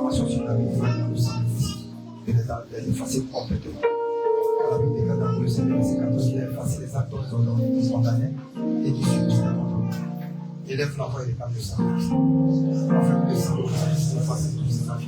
réclamation sur la vie dans le sang de Christ. Il est d'effacer complètement. Car la Bible déclare dans le Seigneur, verset 14, il a effacé les actes spontanés et qui subissent le contrôle. Élève l'enfant et réclame le sang de Christ. Afin que le sang de Christ efface tous ces actes.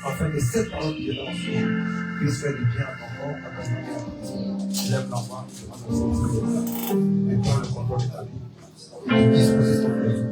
Afin que cette parole qui est dans ce monde puisse faire du bien à ton corps, à ton âme. Lève l'enfant, et prends le contrôle de ta vie. Et dispose ton vie.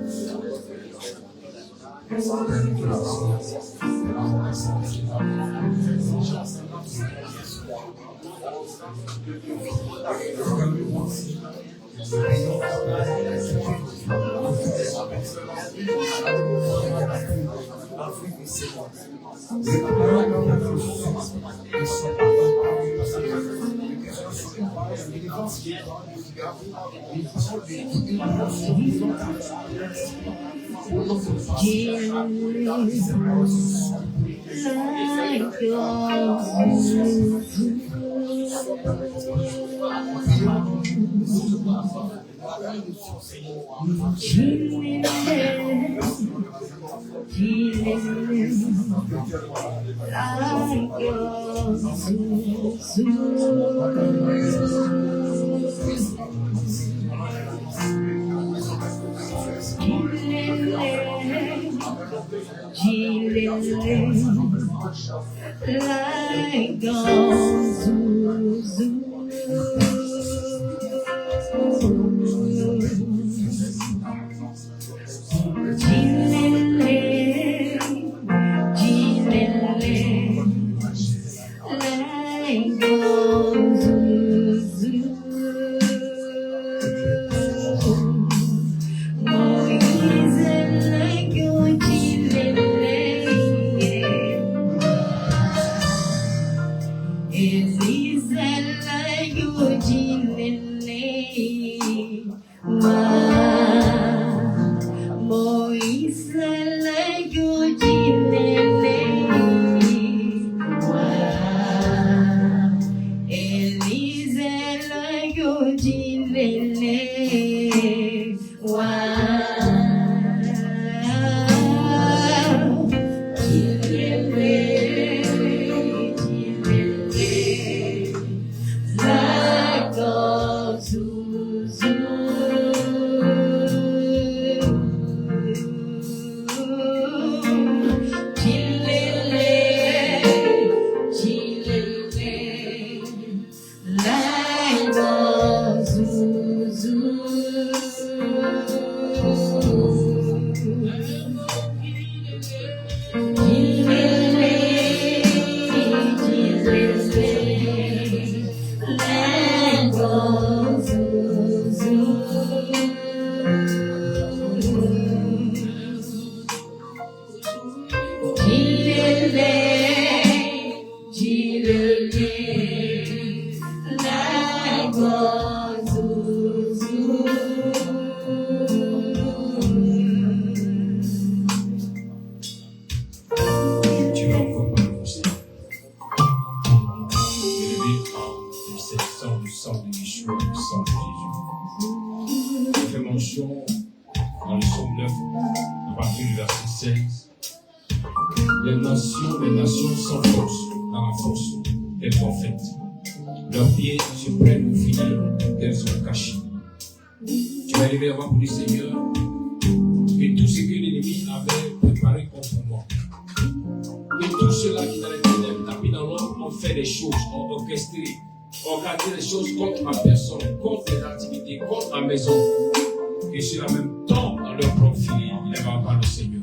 Like goes dans le psaume 9, à partir du verset 16. Les nations s'enfoncent dans la fosse des prophètes. Leurs pieds se prennent au filet qu'elles sont cachées. Tu vas arriver avant pour dire Seigneur, que tout ce que l'ennemi avait préparé contre moi, que tous ceux-là qui dans les ténèbres, tapis dans l'ombre, ont fait des choses, ont orchestré, ont regardé les choses contre ma personne, contre les activités, contre ma maison, et sur la même temps, dans leur propre filet, il va avoir le Seigneur.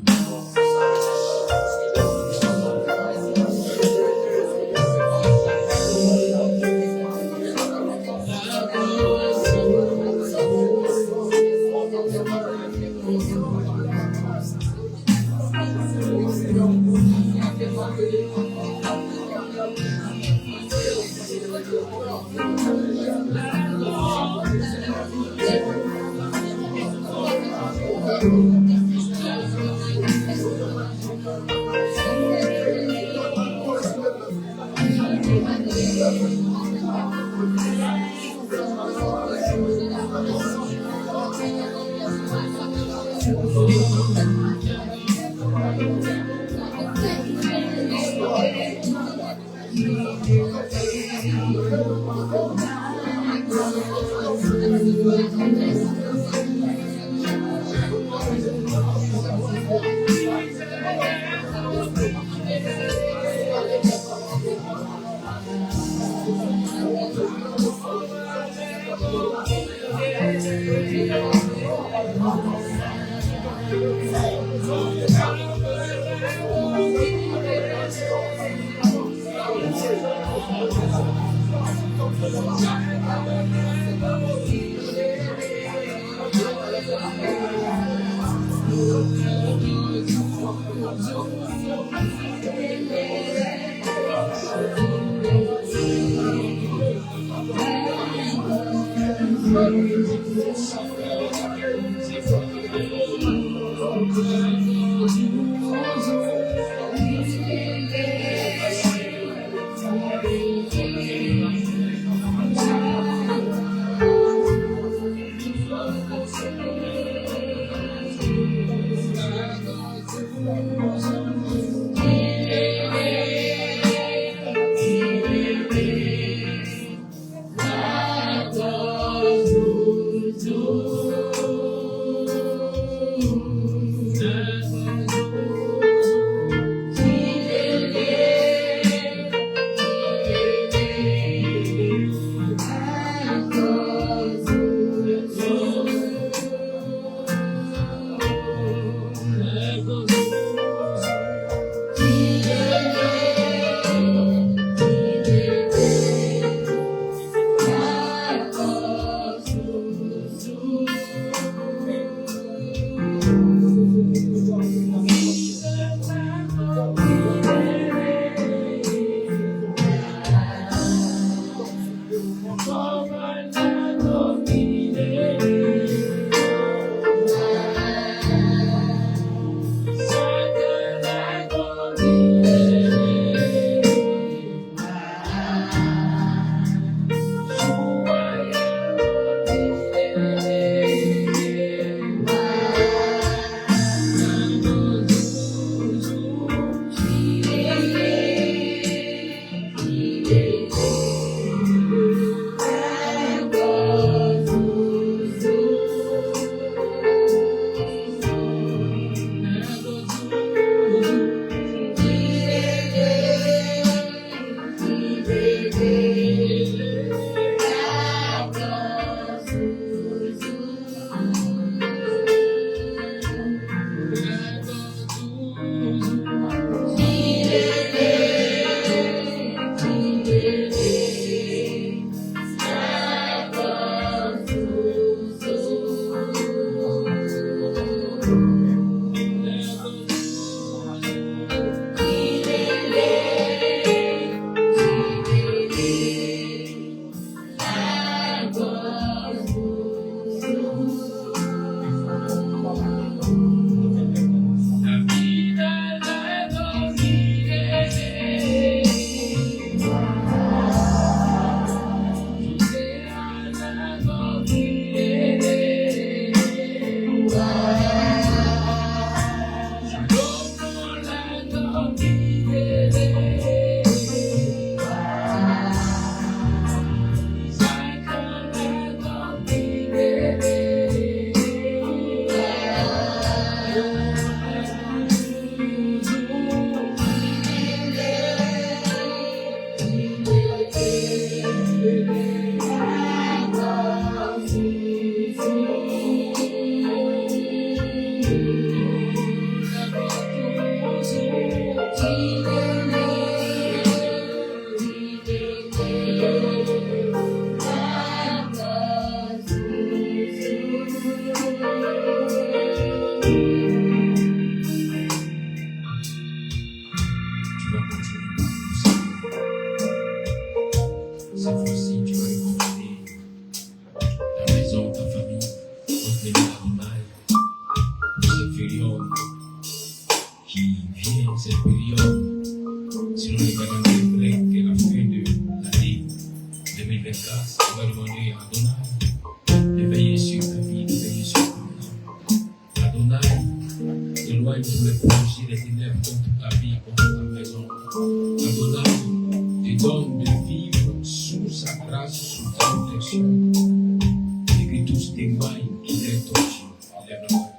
cette période, selon les calendriers grecs, et la fin de l'année 2024, on va demander à Adonai de veiller sur ta vie, de veiller sur ta maison. Adonai, éloigne tous les projets, les ténèbres contre ta vie, contre ta maison. Adonai, te donne de vivre sous sa grâce, sous ta protection. Et que tous témoignent qu'il est ton Dieu. Il est notre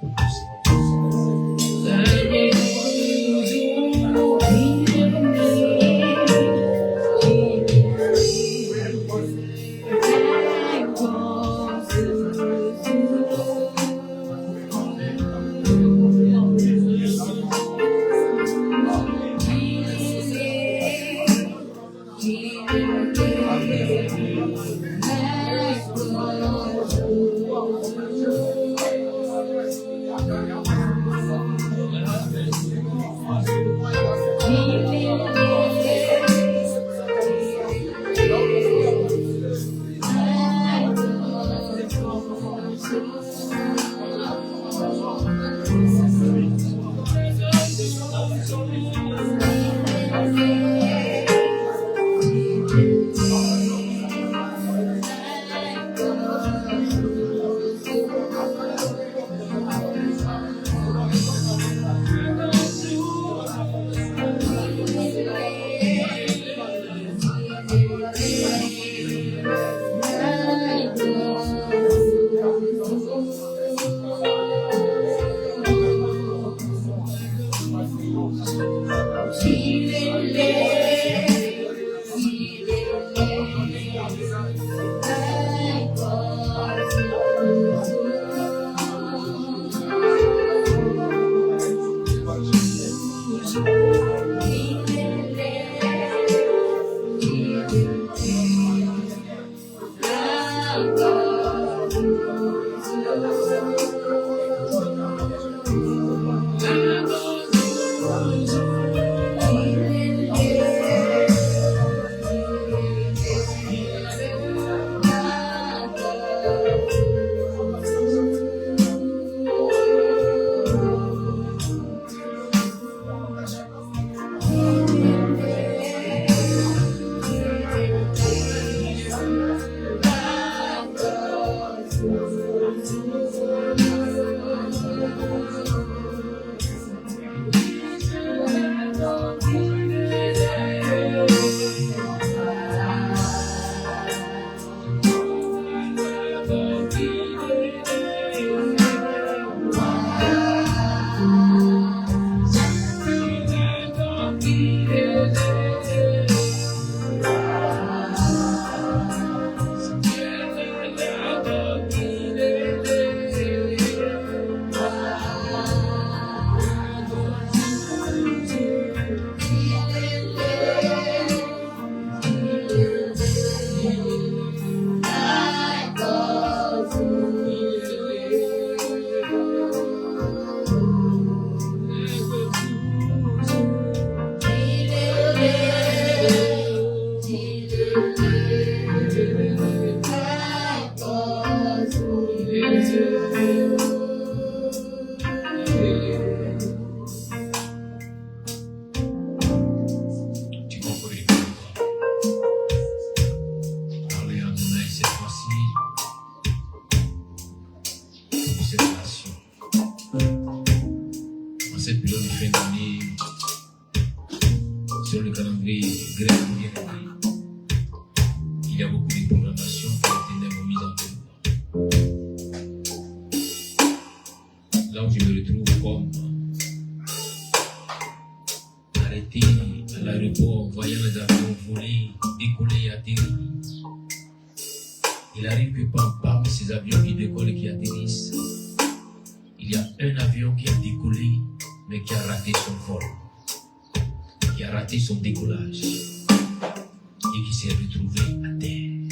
Son décollage et qui s'est retrouvé à terre.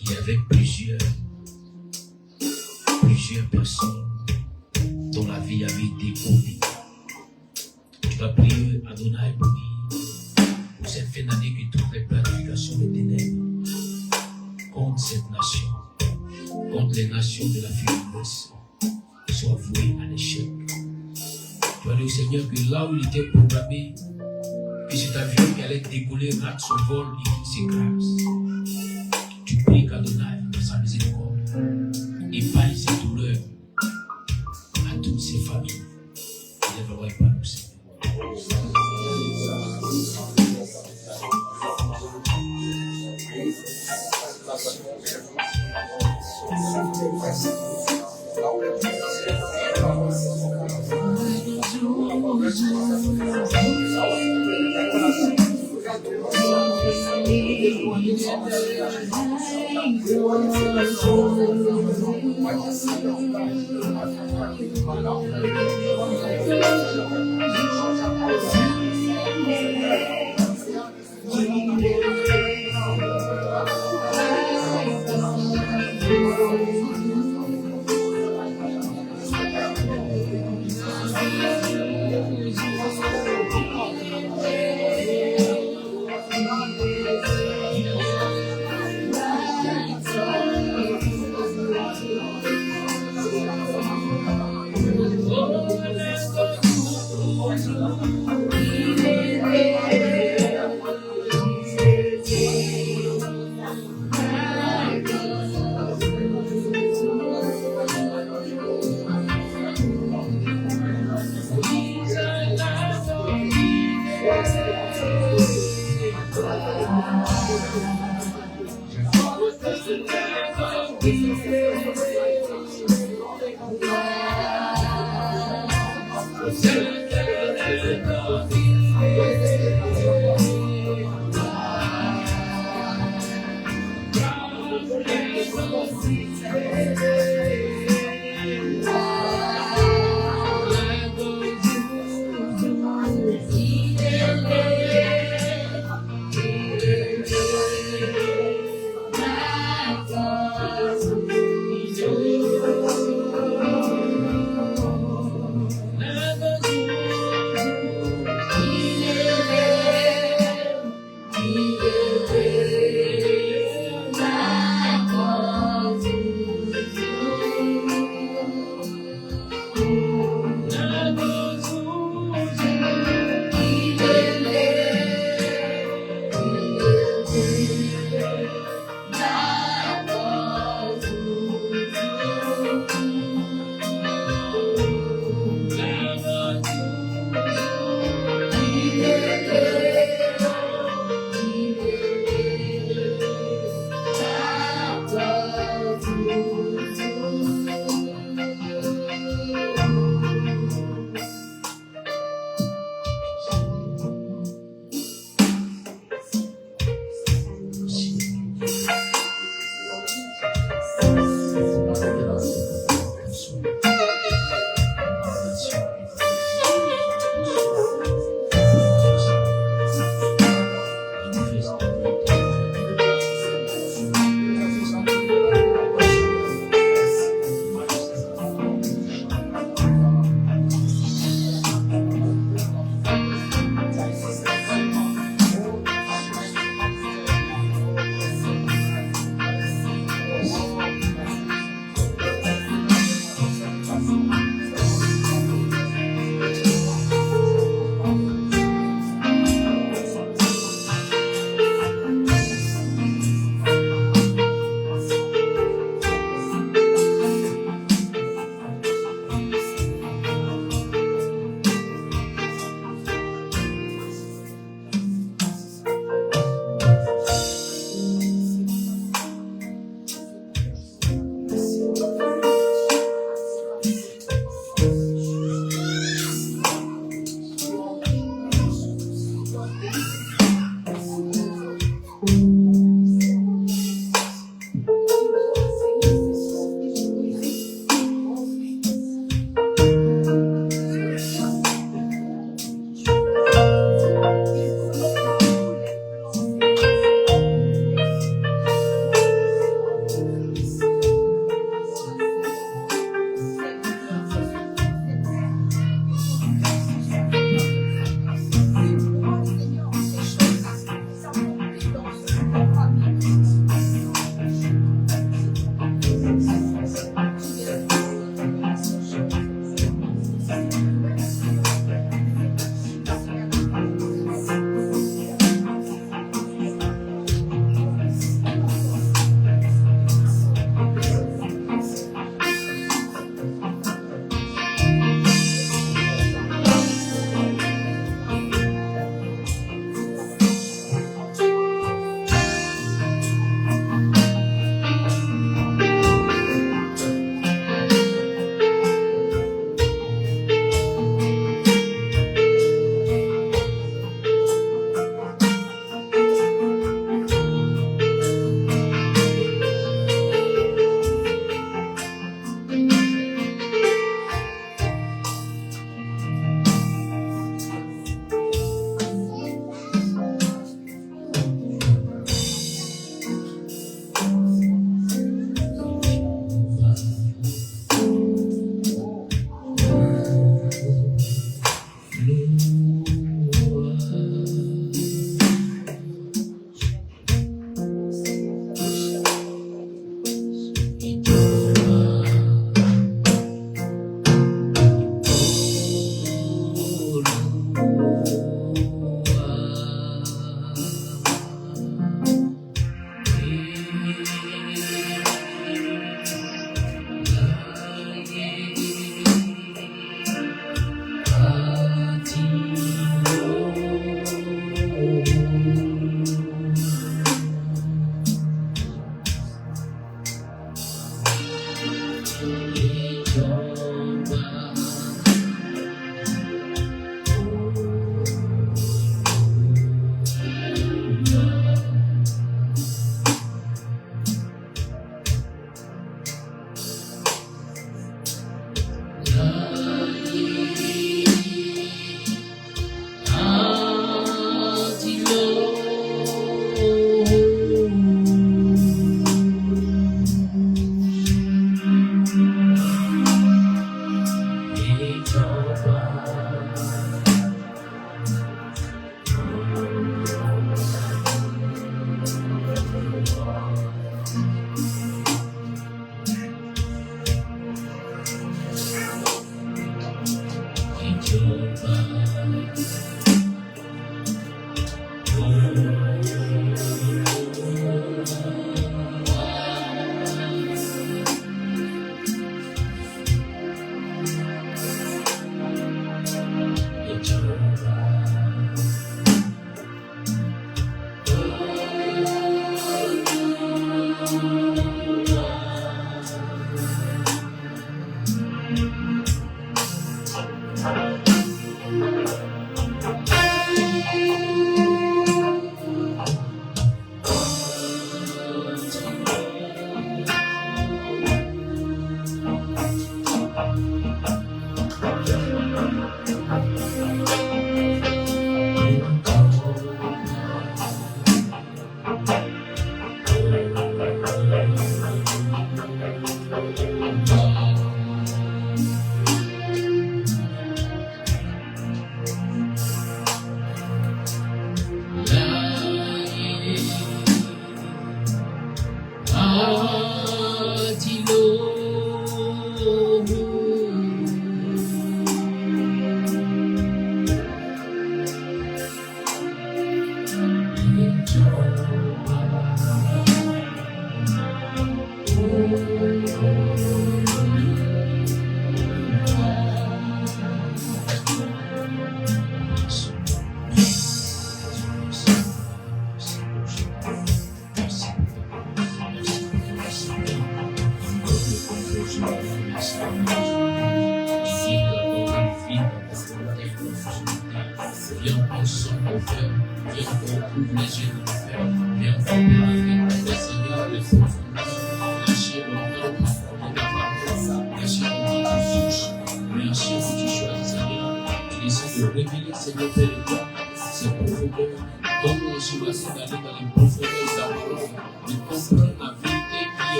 Il y avait plusieurs personnes dont la vie avait été coupée. Tu vas prier Adonai pour cette fin d'année que toutes les planifications des ténèbres contre cette nation, contre les nations de l'Afrique de l'Ouest, soient vouées à l'échec. Tu vas demandé au Seigneur que là où il était programmé, que cet avion qui allait décoller rate son vol et qu'il s'écrase. Tu pries qu'Adonai, dans sa miséricorde, épargne ces douleurs à toutes ces familles. Il ne va pas nous Seigneur.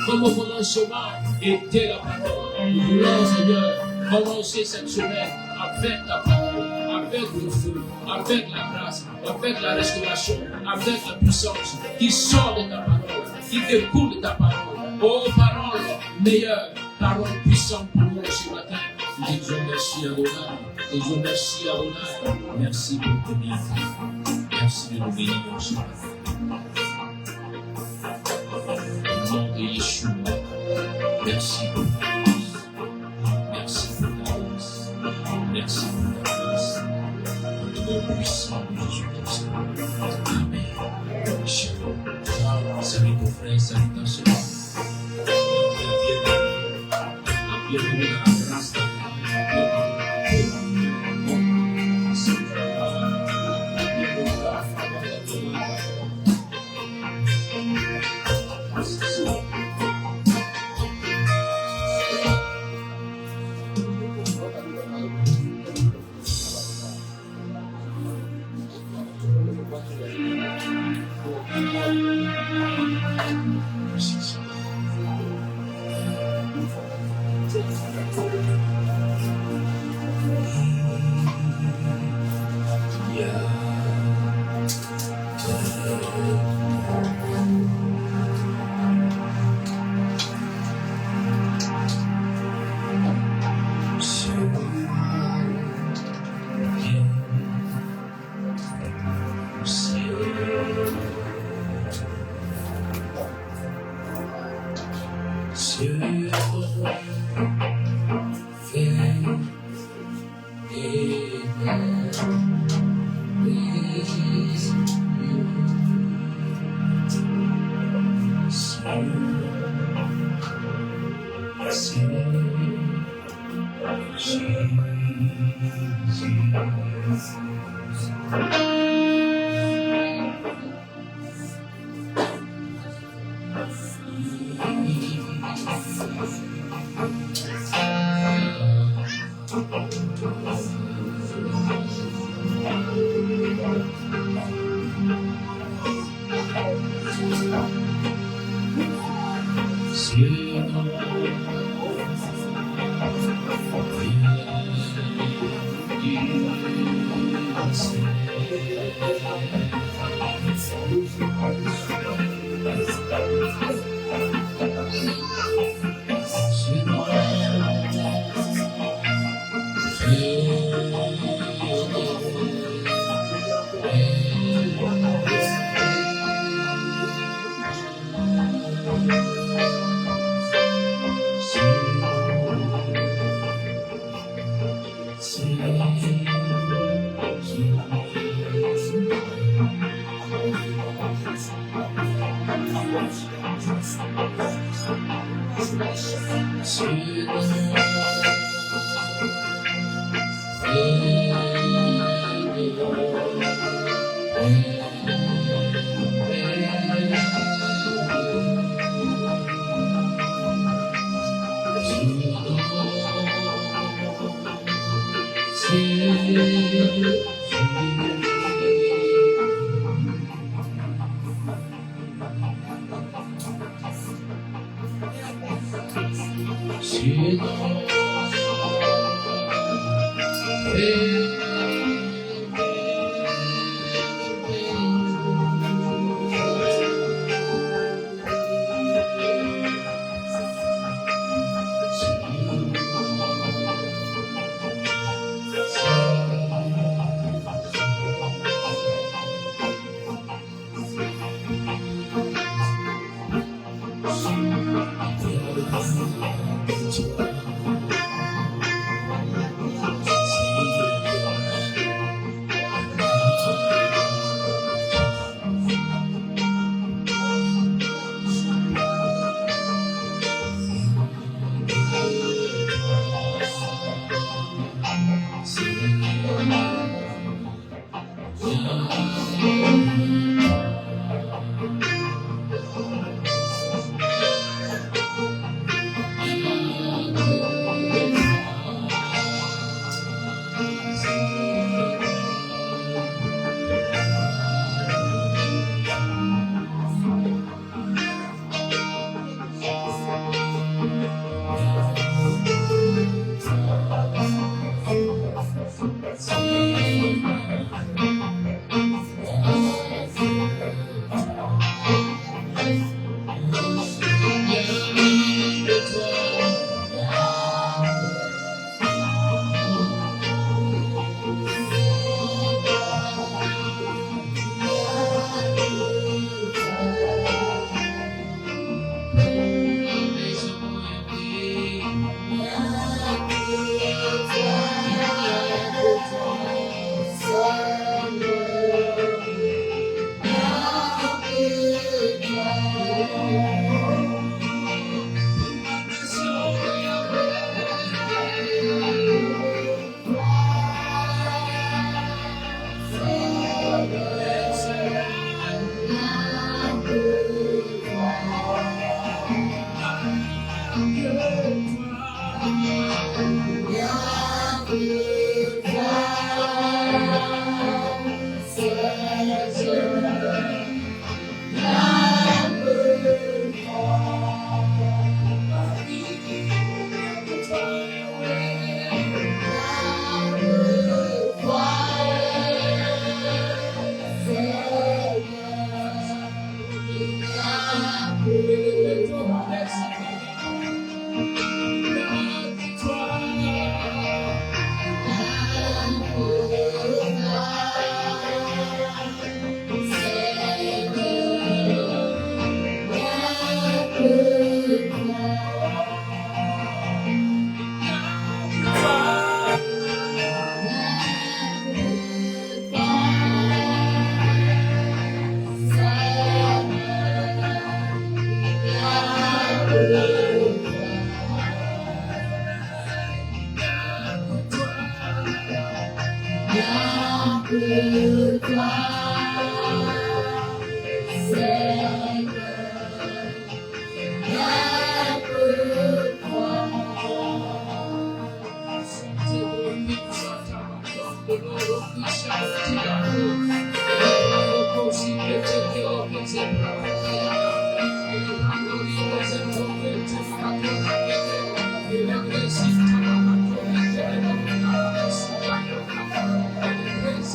Comme au commencement était la parole. Nous voulons, Seigneur, commencer cette semaine avec la parole, avec le feu, avec la grâce, avec la restauration, avec la puissance qui sort de ta parole, qui découle de ta parole. Oh, parole meilleure, parole puissante pour nous ce matin. Nous disons merci Adonai, nous disons merci Adonai. Merci pour ton bienfait. Merci de nous bénir ce matin. Au nom de Yeshua, merci pour ta grâce. Merci pour ta grâce. Merci pour ta grâce. Dans le nom puissant de Jésus-Christ. Amen. Shalom. Salut mon frère, salutations. Bienvenue dans la grâce de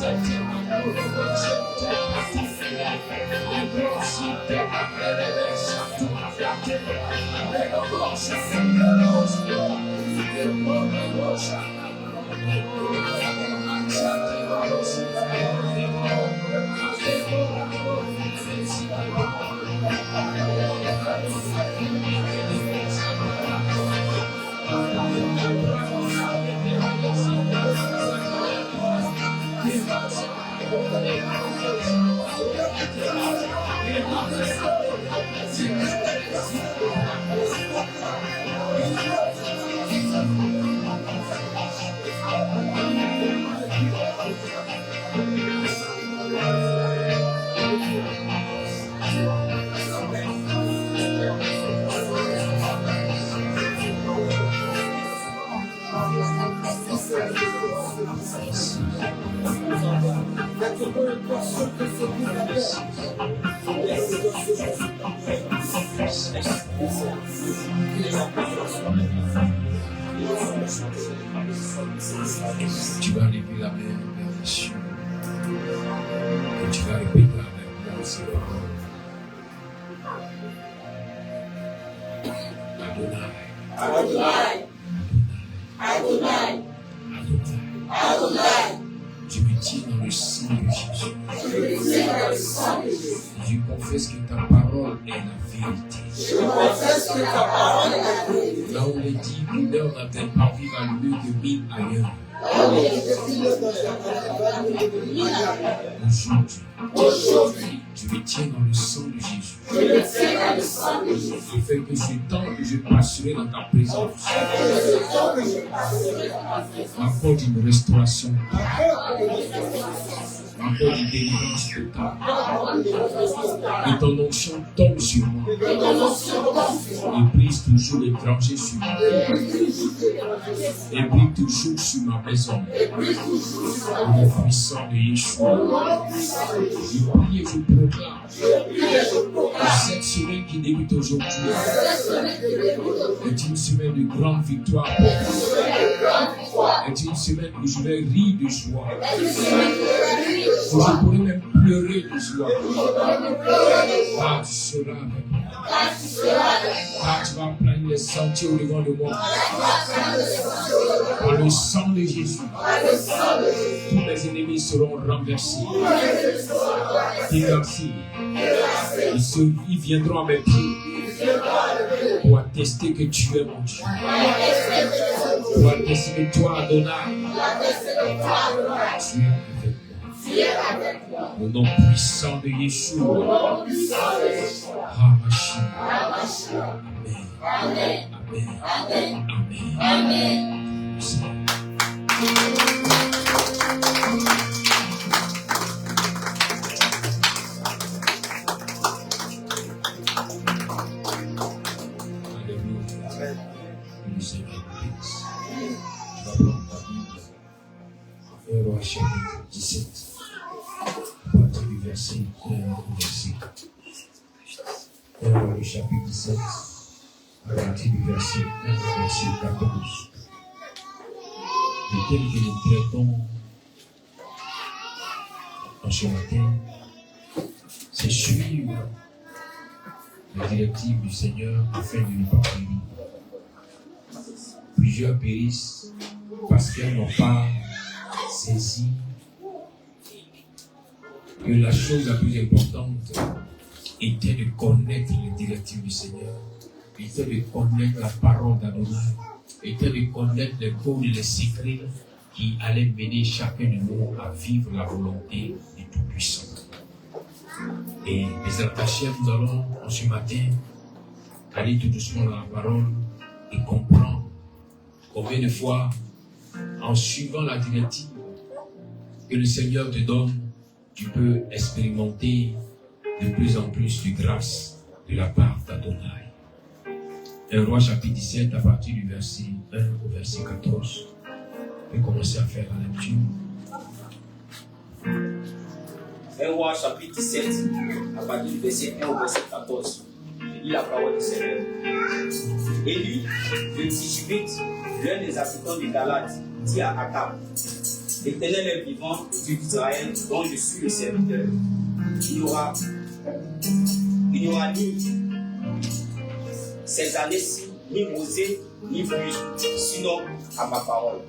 Thank you. Tu vas lever la main vers les cieux et tu vas répéter avec moi ces paroles. Adonai, Adonai, Adonai, Adonai, Adonai. Adonai. Je me tiens dans le sang de Jésus. Je me tiens dans le sang de Jésus. Je confesse que ta parole est la vérité. Je confesse que ta parole est la vérité. Là où il est dit que l'heure n'a-t-elle pas vu à mieux que mille ailleurs. Aujourd'hui, je me tiens dans le sang de Jésus. Je me tiens dans le sang de Jésus. Afin que ce temps que je passerai dans ta présence m'apporte une restauration, m'apporte une délivrance totale. Que ton onction tombe sur moi et brise toujours l'étranger sur moi. Et brille toujours sur ma maison. Au nom puissant de Yeshua, je prie et je proclame que cette semaine qui débute aujourd'hui est une semaine de grande victoire. Est une semaine où je vais rire de joie. Où je pourrais même pleurer de joie. Car tu seras avec moi. Car tu vas planer les sentiers au devant de moi. Par le sang de Jésus, tous mes ennemis seront renversés. Déversés. Ils viendront à mes pieds pour attester que tu es mon Dieu. Pour attester que toi, Adonai, tu es avec moi. Au nom puissant de Yeshua. Hamashia. Amen. Amen. Amen. Amen. Le Seigneur bénisse. Tu vas prendre ta Bible. 1 Roi chapitre 17. À partir du verset 1 au verset 4. 1 Roi chapitre 17. À partir du verset 1 au verset 14. Le thème que nous traitons en ce matin, c'est suivre les directives du Seigneur afin de ne pas périr. Plusieurs périssent parce qu'elles n'ont pas saisi que la chose la plus importante était de connaître les directives du Seigneur, était de connaître la parole d'Adonai, était de connaître les codes et les secrets qui allaient mener chacun de nous à vivre la volonté du Tout-Puissant. Et mes attachés, nous allons en ce matin aller tout doucement dans la parole et comprendre combien de fois, en suivant la directive que le Seigneur te donne, tu peux expérimenter de plus en plus de grâce de la part d'Adonai. 1 Roi chapitre 17 à partir du verset 1 au verset 14. On peut commencer à faire la lecture. 1 Roi chapitre 17 à partir du verset 1 au verset 14. Je lis la parole du Seigneur. Élie, le Tishbite, l'un des habitants de Galate, dit à Akab: L'Éternel est vivant, Dieu d'Israël, dont je suis le serviteur. Il y aura il n'y aura ni ces années-ci, ni Mosée, ni pluie, sinon à ma parole.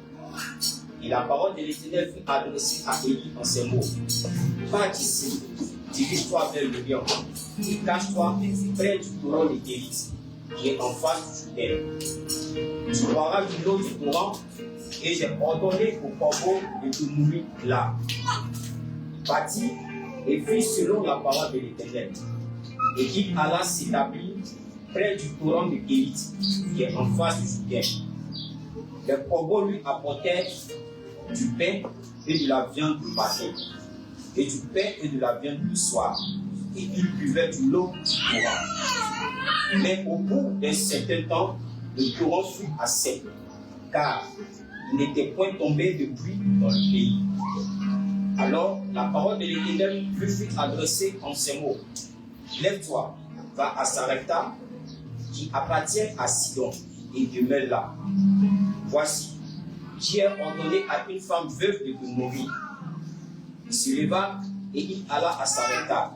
Et la parole de l'Éternel fut adressée à Élie en ces mots. Va d'ici, dirige-toi vers le lion, et cache-toi près du torrent de Guérite, qui est en face du Jourdain. Tu boiras de l'eau du torrent, et j'ai ordonné au corbeau de te nourrir là. Bâtis et fit selon la parole de l'Éternel, et qu'il alla s'établir près du torrent de Guérite, qui est en face du Jourdain. Les corbeaux lui apportèrent du pain et de la viande le matin, et du pain et de la viande le soir, et il buvait de l'eau du torrent. Mais au bout d'un certain temps, le torrent fut à sec, car il n'était point tombé de pluie dans le pays. Alors la parole de l'Éternel lui fut adressée en ces mots. Lève-toi, va à Sarepta, qui appartient à Sidon, et demeure là. Voici, j'ai ordonné à une femme veuve de te nourrir. Il se leva et il alla à Sarepta.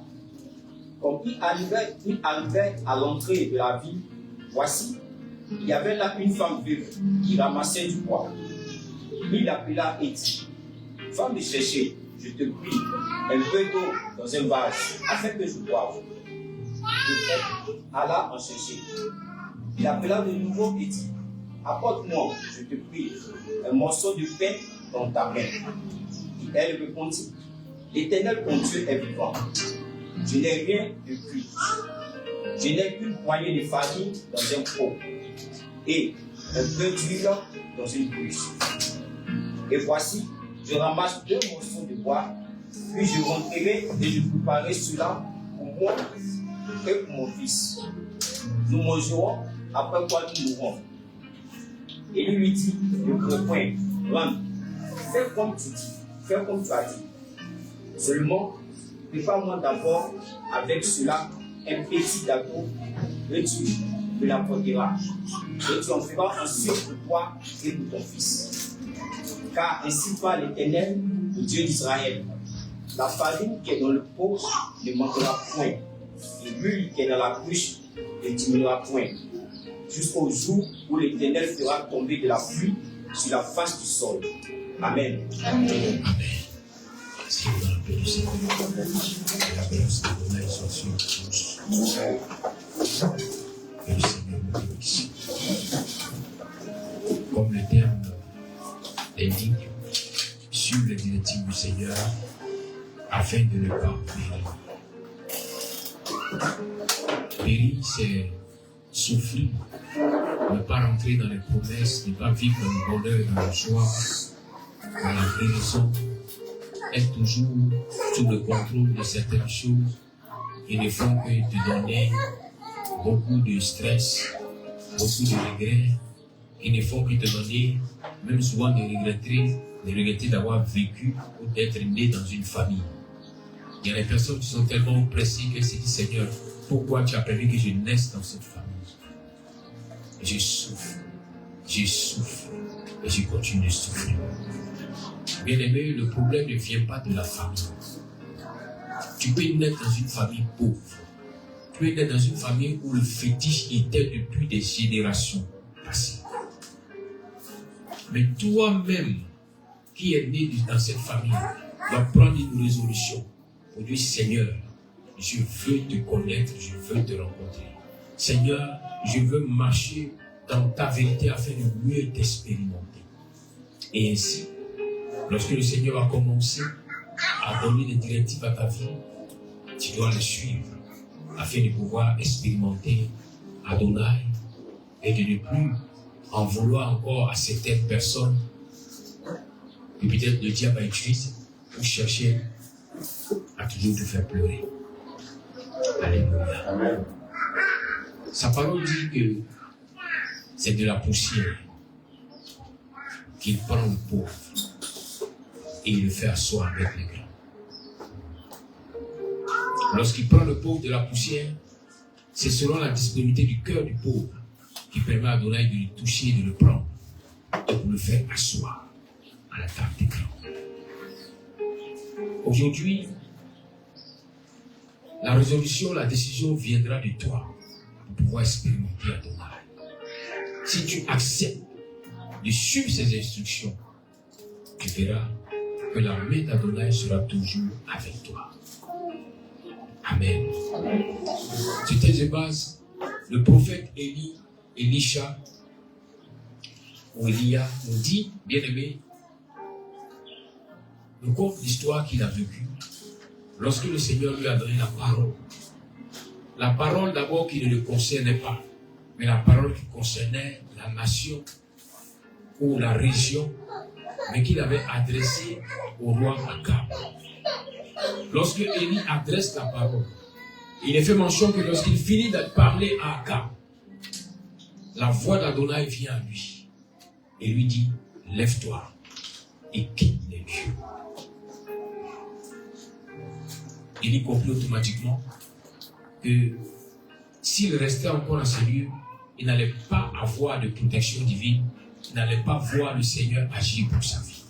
Comme il arrivait à l'entrée de la ville, voici, il y avait là une femme veuve qui ramassait du bois. Il l'appela et dit, femme de chercher, je te prie, un peu d'eau dans un vase, afin que je boive. Et elle alla en chercher. Il appela de nouveau et dit, apporte-moi, je te prie, un morceau de pain dans ta main. Et elle répondit, l'Éternel ton Dieu est vivant. Je n'ai rien de plus. Je n'ai qu'une poignée de farine dans un pot et un peu d'huile dans une cruche. Et voici, je ramasse 2 morceaux de bois, puis je rentrerai et je préparerai cela pour moi et pour mon fils. Nous mangerons, après quoi nous mourrons. Et il lui dit, ne crains point, rentre, fais comme tu dis, fais comme tu as dit. Seulement, prépare-moi d'abord avec cela un petit gâteau et tu me l'apporteras. Et tu en feras ensuite pour toi et pour ton fils. Car ainsi parle l'Éternel, le Dieu d'Israël. La farine qui est dans le pot ne manquera point, et l'huile qui est dans la cruche ne diminuera point, jusqu'au jour où l'Éternel fera tomber de la pluie sur la face du sol. Amen. Amen. Si vous dans la paix du Seigneur, la grâce de l'honneur soit sur tous. Que le Seigneur nous bénisse. Comme le terme indique, sur les directives du Seigneur, afin de ne pas périr. Périr, c'est souffrir, ne pas rentrer dans les promesses, ne pas vivre dans le bonheur, dans la joie, dans la guérison, être toujours sous le contrôle de certaines choses qui ne font que te donner beaucoup de stress, beaucoup de regrets, qui ne font que te donner, même souvent de regretter d'avoir vécu ou d'être né dans une famille. Il y a des personnes qui sont tellement oppressées qu'elles se disent, Seigneur, pourquoi tu as permis que je naisse dans cette famille? Je souffre et je continue de souffrir. Bien aimé, le problème ne vient pas de la famille. Tu peux naître dans une famille pauvre. Tu peux naître dans une famille où le fétiche était depuis des générations passées. Mais toi-même, qui es né dans cette famille, dois prendre une résolution pour dire, Seigneur, je veux te connaître, je veux te rencontrer. Seigneur, je veux marcher dans ta vérité afin de mieux t'expérimenter. Et ainsi, lorsque le Seigneur a commencé à donner des directives à ta vie, tu dois les suivre afin de pouvoir expérimenter Adonai et de ne plus en vouloir encore à certaines personnes que peut-être le diable a utilisé pour chercher à toujours te faire pleurer. Alléluia. Amen. Sa parole dit que c'est de la poussière qu'il prend le pauvre et il le fait asseoir avec les grands. Lorsqu'il prend le pauvre de la poussière, c'est selon la disponibilité du cœur du pauvre qui permet à Adonai de le toucher, de le prendre et de le faire asseoir à la table des grands. Aujourd'hui, la résolution, la décision viendra de toi pour pouvoir expérimenter Adonai. Si tu acceptes de suivre ces instructions, tu verras que la main d'Adonai sera toujours avec toi. Amen. C'était de base, le prophète Elisha, ou Elia, nous dit, bien aimé, nous compte l'histoire qu'il a vécue lorsque le Seigneur lui a donné la parole. La parole d'abord qui ne le concernait pas, mais la parole qui concernait la nation ou la région, mais qu'il avait adressée au roi Akab. Lorsque Élie adresse la parole, il est fait mention que lorsqu'il finit de parler à Akab, la voix d'Adonai vient à lui et lui dit, lève-toi et quitte les lieux. Élie comprit automatiquement que s'il restait encore dans ces lieux, il n'allait pas avoir de protection divine, il n'allait pas voir le Seigneur agir pour sa vie.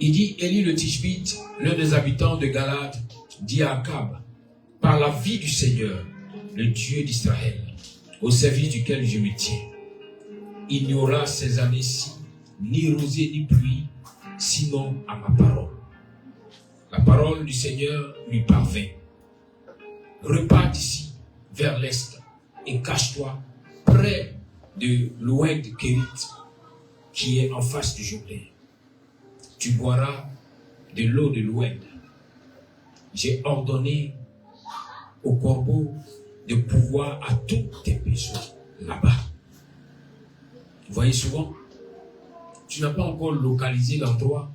Il dit, Élie le Tishbite, l'un des habitants de Galade, dit à Akab, par la vie du Seigneur, le Dieu d'Israël, au service duquel je me tiens, il n'y aura ces années-ci ni rosée ni pluie, sinon à ma parole. La parole du Seigneur lui parvint. Repars d'ici, vers l'est, et cache-toi près de l'oued Kérit, qui est en face du Jourdain. Tu boiras de l'eau de l'oued. J'ai ordonné au corbeau de pouvoir à tous tes besoins là-bas. Vous voyez souvent, tu n'as pas encore localisé l'endroit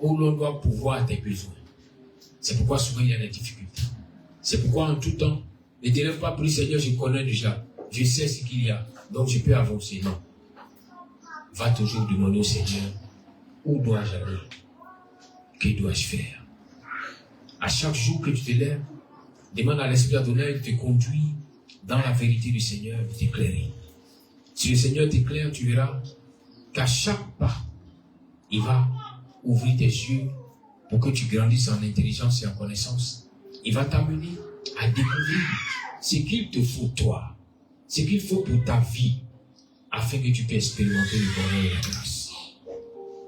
où l'on doit pouvoir à tes besoins. C'est pourquoi souvent il y a des difficultés. C'est pourquoi en tout temps, ne te lève pas pour le Seigneur, je connais déjà, je sais ce qu'il y a, donc je peux avancer. Non. Va toujours demander au Seigneur, où dois-je aller? Que dois-je faire? À chaque jour que tu te lèves, demande à l'Esprit d'Adonai de te conduire dans la vérité du Seigneur, de t'éclairer. Si le Seigneur t'éclaire, tu verras qu'à chaque pas, il va ouvrir tes yeux pour que tu grandisses en intelligence et en connaissance. Il va t'amener à découvrir ce qu'il te faut toi, ce qu'il faut pour ta vie, afin que tu puisses expérimenter le bonheur et la grâce.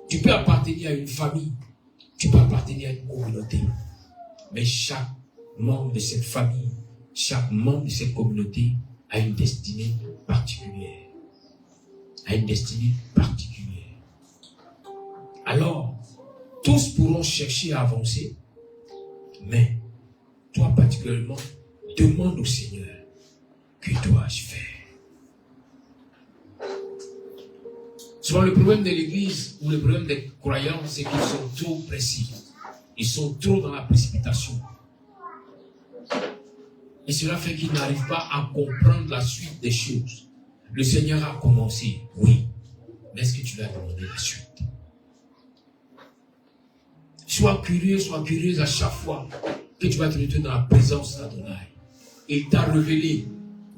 Tu peux appartenir à une famille, tu peux appartenir à une communauté, mais chaque membre de cette famille, chaque membre de cette communauté a une destinée particulière. A une destinée particulière. Alors, tous pourront chercher à avancer, mais toi particulièrement, demande au Seigneur, que dois-je faire? Souvent le problème de l'Église ou le problème des croyants, c'est qu'ils sont trop précis. Ils sont trop dans la précipitation. Et cela fait qu'ils n'arrivent pas à comprendre la suite des choses. Le Seigneur a commencé, oui. Mais est-ce que tu lui as demandé la suite? Sois curieuse à chaque fois que tu vas te retrouver dans la présence d'Adonai. Il t'a révélé,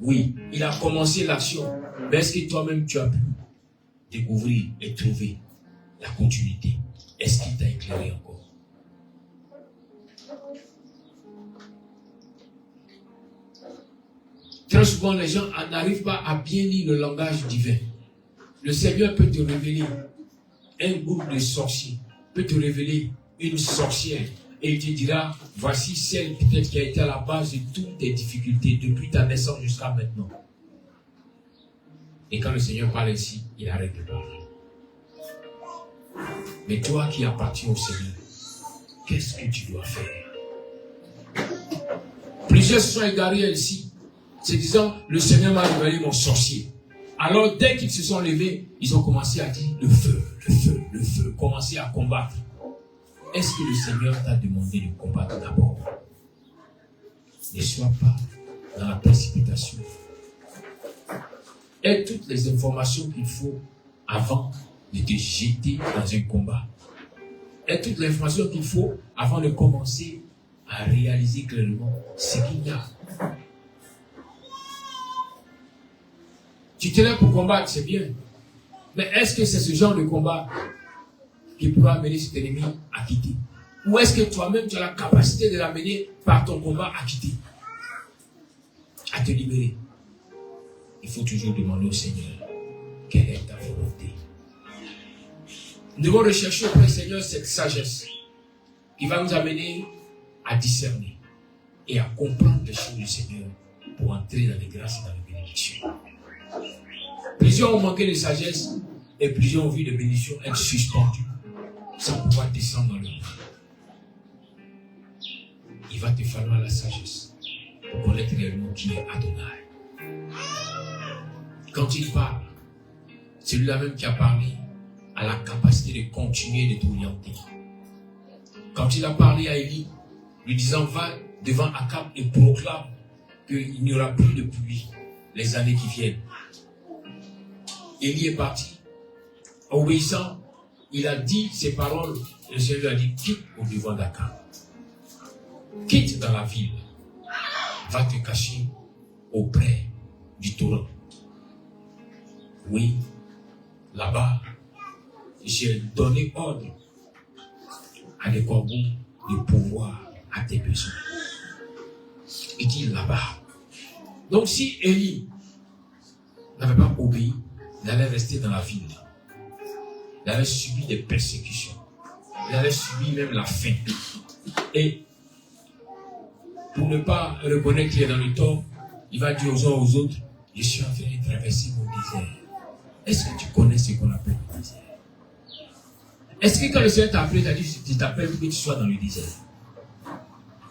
oui, il a commencé l'action. Mais est-ce que toi-même tu as pu découvrir et trouver la continuité? Est-ce qu'il t'a éclairé encore? Très souvent, les gens n'arrivent pas à bien lire le langage divin. Le Seigneur peut te révéler un groupe de sorciers, peut te révéler une sorcière, et il te dira, voici celle peut-être qui a été à la base de toutes tes difficultés, depuis ta naissance jusqu'à maintenant. Et quand le Seigneur parle ici, il arrête de parler. Mais toi qui appartiens au Seigneur, qu'est-ce que tu dois faire? Plusieurs se sont égarés ici, se disant, le Seigneur m'a révélé mon sorcier. Alors dès qu'ils se sont levés, ils ont commencé à dire, le feu, le feu, le feu, commencer à combattre. Est-ce que le Seigneur t'a demandé de combattre d'abord? Ne sois pas dans la précipitation. Aie toutes les informations qu'il faut avant de te jeter dans un combat. Aie toutes les informations qu'il faut avant de commencer à réaliser clairement ce qu'il y a. Tu te lèves pour combattre, c'est bien. Mais est-ce que c'est ce genre de combat qui pourra amener cet ennemi à quitter? Ou est-ce que toi-même, tu as la capacité de l'amener par ton combat à quitter, à te libérer? Il faut toujours demander au Seigneur, quelle est ta volonté? Nous devons rechercher auprès du Seigneur cette sagesse qui va nous amener à discerner et à comprendre les choses du Seigneur pour entrer dans les grâces et dans les bénédictions. Plusieurs ont manqué de sagesse et plusieurs ont vu les bénédictions être suspendues sans pouvoir descendre dans le monde. Il va te falloir la sagesse pour connaître réellement qui est Adonai. Quand il parle, c'est lui-là même qui a parlé à la capacité de continuer de t'orienter. Quand il a parlé à Élie, lui disant va devant Akab et proclame qu'il n'y aura plus de pluie les années qui viennent. Élie est parti. Obéissant, il a dit ces paroles. Le Seigneur lui a dit quitte au devant d'Akab. Quitte dans la ville. Va te cacher auprès du torrent. Oui, là-bas, j'ai donné ordre à des corbeaux de pouvoir à tes besoins. Il dit là-bas. Donc si Élie n'avait pas obéi, il allait rester dans la ville. Il allait subir des persécutions. Il allait subir même la faim. Et pour ne pas reconnaître qu'il est dans le tort, il va dire aux uns aux autres, je suis en train de traverser mon désert. Est-ce que tu connais ce qu'on appelle le désert? Est-ce que quand le Seigneur t'a appelé, il t'a dit, je t'appelle pour que tu sois dans le désert?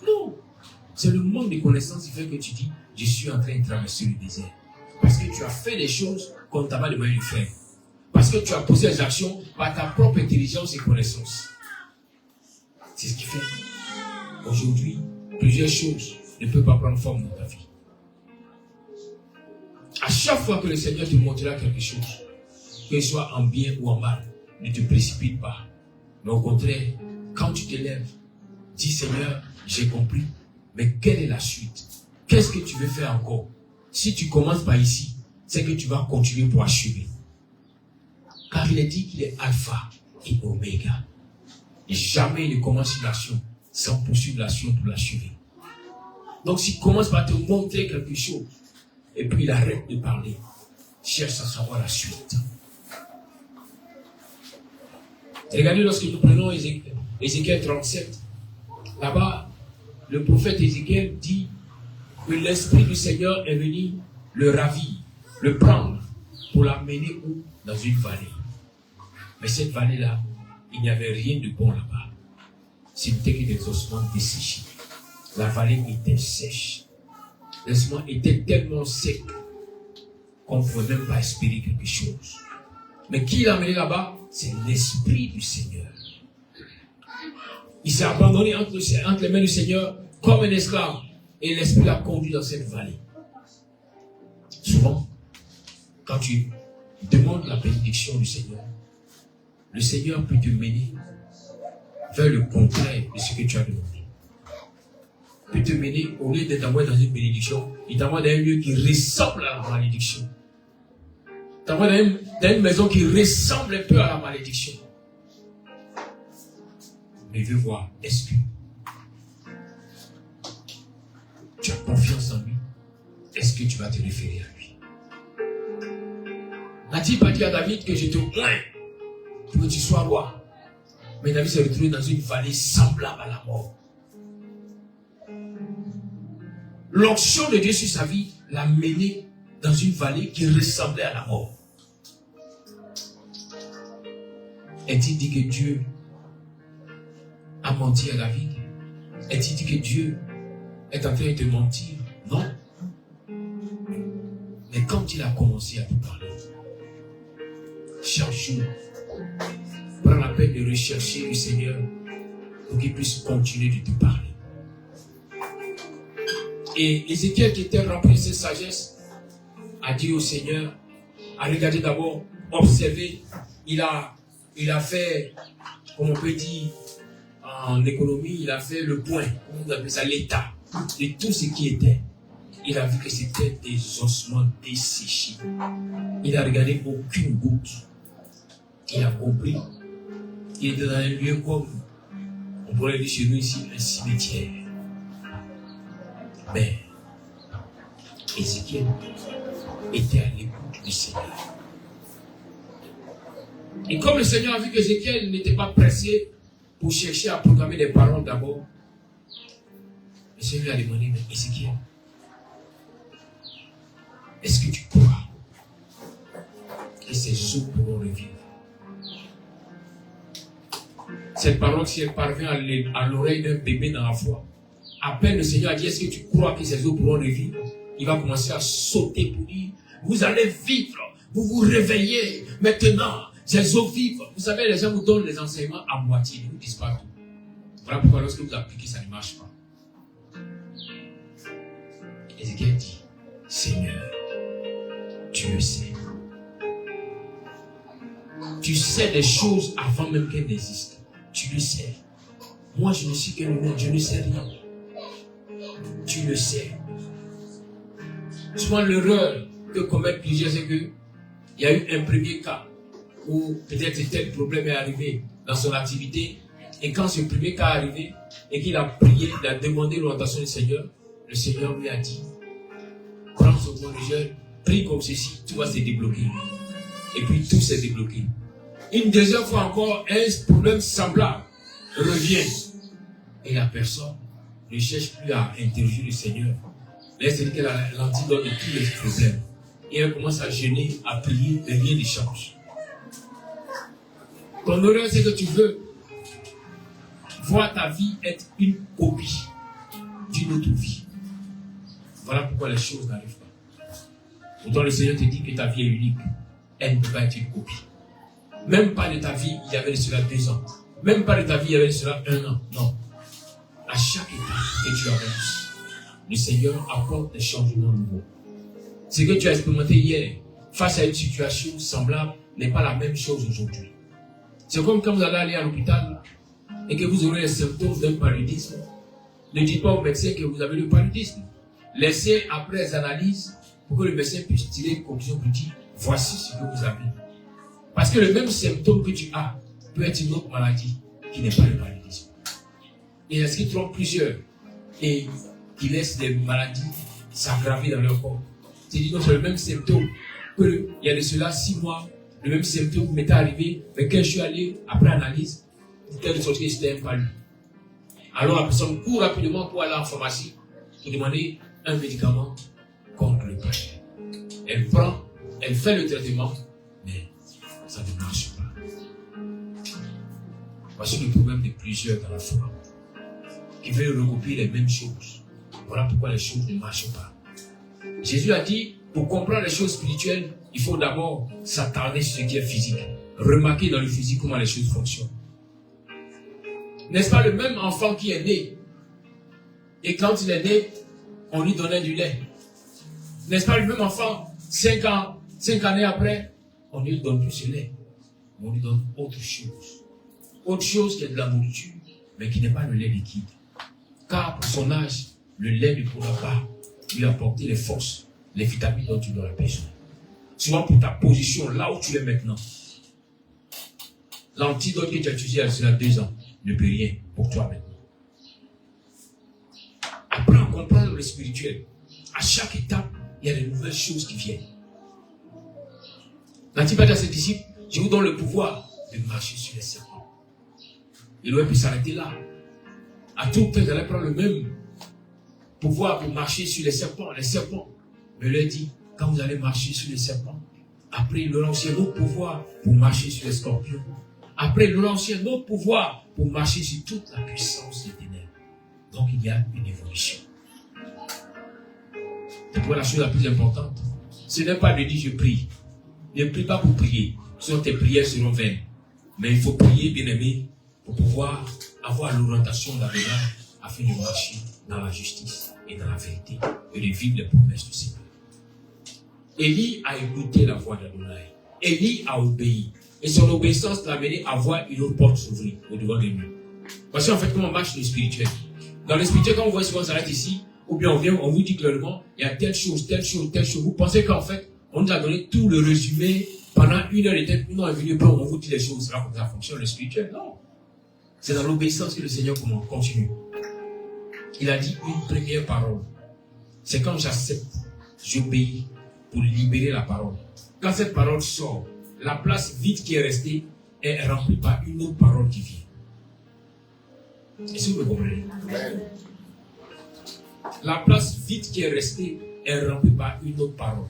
Non. C'est le manque de connaissances qui fait que tu dis, je suis en train de traverser le désert. Parce que tu as fait des choses qu'on ne t'a pas demandé de faire. Parce que tu as posé les actions par ta propre intelligence et connaissance. C'est ce qui fait aujourd'hui, plusieurs choses ne peuvent pas prendre forme dans ta vie. À chaque fois que le Seigneur te montrera quelque chose, que ce soit en bien ou en mal, ne te précipite pas. Mais au contraire, quand tu te lèves, dis Seigneur, j'ai compris, mais quelle est la suite? Qu'est-ce que tu veux faire encore? Si tu commences par ici, c'est que tu vas continuer pour achever. Car il est dit qu'il est alpha et oméga. Et jamais il ne commence une action sans poursuivre l'action pour l'achever. Donc s'il commence par te montrer quelque chose, et puis il arrête de parler, cherche à savoir la suite. Regardez lorsque nous prenons Ézéchiel 37, là-bas, le prophète Ézéchiel dit que l'Esprit du Seigneur est venu le ravir, le prendre pour l'amener où? Dans une vallée. Mais cette vallée-là, il n'y avait rien de bon là-bas. C'était que des ossements desséchés. La vallée était sèche. Les ossements étaient tellement secs qu'on ne pouvait même pas espérer quelque chose. Mais qui l'a amené là-bas? C'est l'Esprit du Seigneur. Il s'est abandonné entre les mains du Seigneur comme un esclave. Et l'Esprit l'a conduit dans cette vallée. Souvent, quand tu demandes la bénédiction du Seigneur, le Seigneur peut te mener vers le contraire de ce que tu as demandé. Il peut te mener, au lieu de t'envoyer dans une bénédiction, il t'envoie dans un lieu qui ressemble à la malédiction. Il t'envoie dans une maison qui ressemble un peu à la malédiction. Mais veux voir, est-ce que tu as confiance en lui? Est-ce que tu vas te référer à lui? N'a-t-il pas dit à David que je te plains pour que tu sois roi? Mais David s'est retrouvé dans une vallée semblable à la mort. L'onction de Dieu sur sa vie l'a mené dans une vallée qui ressemblait à la mort. Est-il dit que Dieu a menti à David? Est-il dit que Dieu est en train de te mentir? Non. Mais quand il a commencé à te parler, chaque jour, prends la peine de rechercher le Seigneur pour qu'il puisse continuer de te parler. Et Ézéchiel, qui était rempli de cette sagesse, a dit au Seigneur, a regardé d'abord, observé, il a fait, comme on peut dire en économie, il a fait le point, comment on appelle ça, l'état de tout ce qui était. Il a vu que c'était des ossements desséchés. Il a regardé aucune goutte. Il a compris Il était dans un lieu comme, on pourrait dire chez nous ici, un cimetière. Mais Ézéchiel était à l'écoute du Seigneur. Et comme le Seigneur a vu qu'Ézéchiel n'était pas pressé pour chercher à proclamer des paroles d'abord, le Seigneur lui a demandé, mais Ézéchiel, est-ce que tu crois que ces eaux pourront revivre? Cette parole, si elle parvient à l'oreille d'un bébé dans la foi, à peine le Seigneur a dit, est-ce que tu crois que ces eaux pourront revivre? Il va commencer à sauter pour dire, vous allez vivre, vous vous réveillez maintenant, ces eaux vivent. Vous savez, les gens vous donnent les enseignements à moitié, ils ne vous disent pas tout. Voilà pourquoi lorsque vous appliquez, ça ne marche pas. Ézéchiel dit, Seigneur, tu le sais. Tu sais des choses avant même qu'elles n'existent. Tu le sais. Moi, je ne suis qu'un humain, je ne sais rien. Tu le sais. Souvent, l'erreur que commettent plusieurs, c'est qu'il y a eu un premier cas où peut-être tel problème est arrivé dans son activité, et quand ce premier cas est arrivé, et qu'il a prié, il a demandé l'orientation du Seigneur, le Seigneur lui a dit, prends son corrigeur, prie comme ceci, tout va se débloquer. Et puis tout s'est débloqué. Une deuxième fois encore, un problème semblable revient. Et la personne ne cherche plus à interroger le Seigneur. Laisse-lui qu'elle a l'antidote de tous les problèmes. Et elle commence à jeûner, à prier, et rien ne change. Ton erreur, c'est que tu veux voir ta vie être une copie d'une autre vie. Voilà pourquoi les choses n'arrivent pas. Pourtant, le Seigneur te dit que ta vie est unique. Elle ne peut pas être une copie. Même pas de ta vie, il y avait de cela 2 ans. Même pas de ta vie, il y avait de cela 1 an. Non. À chaque étape que tu avances, le Seigneur apporte des changements nouveaux. Ce que tu as expérimenté hier, face à une situation semblable, n'est pas la même chose aujourd'hui. C'est comme quand vous allez aller à l'hôpital et que vous aurez les symptômes d'un paludisme. Ne dites pas au médecin que vous avez le paludisme. Laissez après les analyses pour que le médecin puisse tirer une conclusion pour dire voici ce que vous avez. Parce que le même symptôme que tu as peut être une autre maladie qui n'est pas le paludisme. Et est-ce qu'ils trompent plusieurs et qui laissent des maladies s'aggraver dans leur corps? C'est-à-dire que c'est le même symptôme que il y a de cela 6 mois, le même symptôme m'était arrivé, mais quand je suis allé après analyse, c'était de sortir que c'était un palud. Alors la personne court rapidement pour aller en pharmacie pour demander un médicament contre le palud. Elle prend, elle fait le traitement, mais ça ne marche pas. Voici le problème de plusieurs dans la foi qui veulent recopier les mêmes choses. Voilà pourquoi les choses ne marchent pas. Jésus a dit, pour comprendre les choses spirituelles, il faut d'abord s'attarder sur ce qui est physique. Remarquer dans le physique comment les choses fonctionnent. N'est-ce pas le même enfant qui est né? Et quand il est né, on lui donnait du lait. N'est-ce pas le même enfant, 5 années après, on ne lui donne plus ce lait. On lui donne autre chose. Autre chose qui est de la nourriture, mais qui n'est pas le lait liquide. Car pour son âge, le lait ne pourra pas lui apporter les forces, les vitamines dont tu auras besoin. Souvent pour ta position, là où tu es maintenant. L'antidote que tu as utilisé il y a 2 ans ne peut rien pour toi maintenant. Apprends à comprendre le spirituel. À chaque étape, il y a de nouvelles choses qui viennent. L'Antipas dit à ses disciples, je vous donne le pouvoir de marcher sur les serpents. Il aurait pu s'arrêter là. À tout temps, ils allaient prendre le même pouvoir pour marcher sur les serpents. Mais il leur dit, quand vous allez marcher sur les serpents, après il aura aussi un autre pouvoir pour marcher sur les scorpions. Après il aura aussi un autre pouvoir pour marcher sur toute la puissance des ténèbres. Donc il y a une évolution. C'est pour la chose la plus importante. Ce n'est pas de dire je prie. Ne prie pas pour prier. Sinon tes prières seront vaines. Mais il faut prier, bien aimé, pour pouvoir avoir l'orientation d'Adonai afin de marcher dans la justice et dans la vérité et de vivre les promesses du Seigneur. Élie a écouté la voix d'Adonai. Élie a obéi. Et son obéissance l'a amené à voir une autre porte s'ouvrir au devant de lui. Voici en fait comment marche le spirituel. Dans le spirituel, quand on voit souvent s'arrête ici, ou bien on vous dit clairement, il y a telle chose. Vous pensez qu'en fait, on nous a donné tout le résumé Pendant 1 heure et quelques, nous on est venu, on vous dit les choses, c'est là comme ça fonctionne le spirituel. Non. C'est dans l'obéissance que le Seigneur continue. Il a dit une première parole. C'est quand j'accepte, j'obéis pour libérer la parole. Quand cette parole sort, la place vide qui est restée est remplie par une autre parole qui vient. Est-ce que vous me comprenez? La place vide qui est restée est remplie par une autre parole.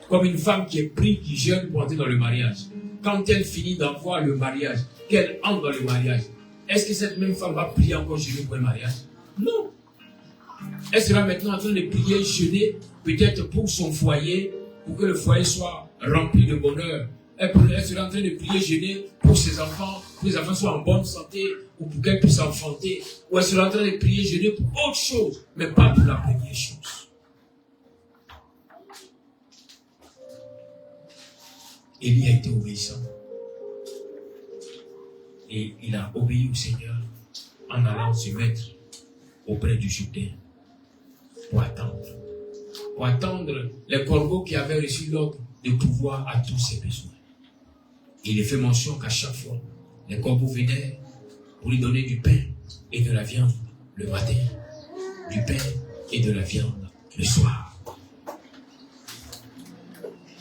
Comme une femme qui est prise, qui jeûne pour entrer dans le mariage. Quand elle finit d'envoyer le mariage, qu'elle entre dans le mariage, est-ce que cette même femme va prier encore jeûner pour le mariage? Non. Elle sera maintenant en train de prier, jeûner, peut-être pour son foyer, pour que le foyer soit rempli de bonheur. Elle sera en train de prier, jeûner pour ses enfants, pour que les enfants soient en bonne santé, ou pour qu'elle puisse enfanter. Ou elle sera en train de prier, jeûner pour autre chose, mais pas pour la première chose. Élie a été obéissant. Et il a obéi au Seigneur en allant se mettre auprès du Jourdain pour attendre. Pour attendre les corbeaux qui avaient reçu l'ordre de pouvoir à tous ses besoins. Il est fait mention qu'à chaque fois, les corbeaux venaient pour lui donner du pain et de la viande le matin, du pain et de la viande le soir.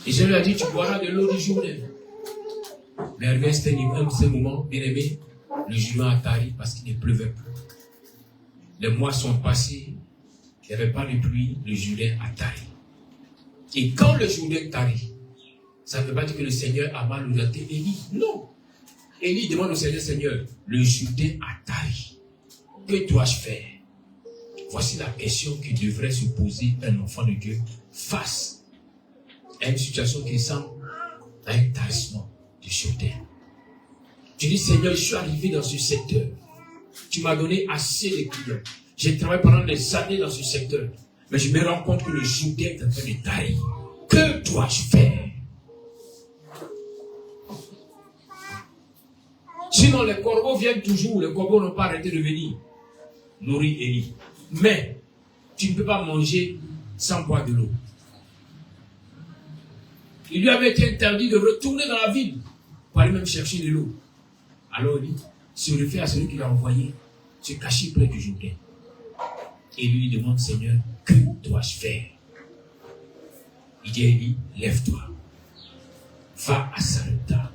Et je lui ai dit, tu boiras de l'eau du Jourdain. Mais arrivé à ce moment, bien aimé, le Jourdain a tari parce qu'il ne pleuvait plus. Les mois sont passés, il n'y avait pas de pluie, le Jourdain a tari. Et quand le Jourdain tarit, ça ne veut pas dire que le Seigneur a mal orienté Élie. Non. Élie demande au Seigneur, Seigneur, le Jourdain a tari. Que dois-je faire? Voici la question qui devrait se poser un enfant de Dieu face à une situation qui ressemble à un tarissement du Jourdain. Tu dis, Seigneur, je suis arrivé dans ce secteur. Tu m'as donné assez de clients. J'ai travaillé pendant des années dans ce secteur. Mais je me rends compte que le Jourdain est en train de tarir. Que dois-je faire? Sinon, les corbeaux viennent toujours. Les corbeaux n'ont pas arrêté de venir nourrir Élie. Mais, tu ne peux pas manger sans boire de l'eau. Il lui avait été interdit de retourner dans la ville pour aller même chercher de l'eau. Alors il se réfère à celui qui l'a envoyé se cacher près du Jourdain. Et lui demande, Seigneur, que dois-je faire? Il dit à Élie, lève-toi, va à Sarepta.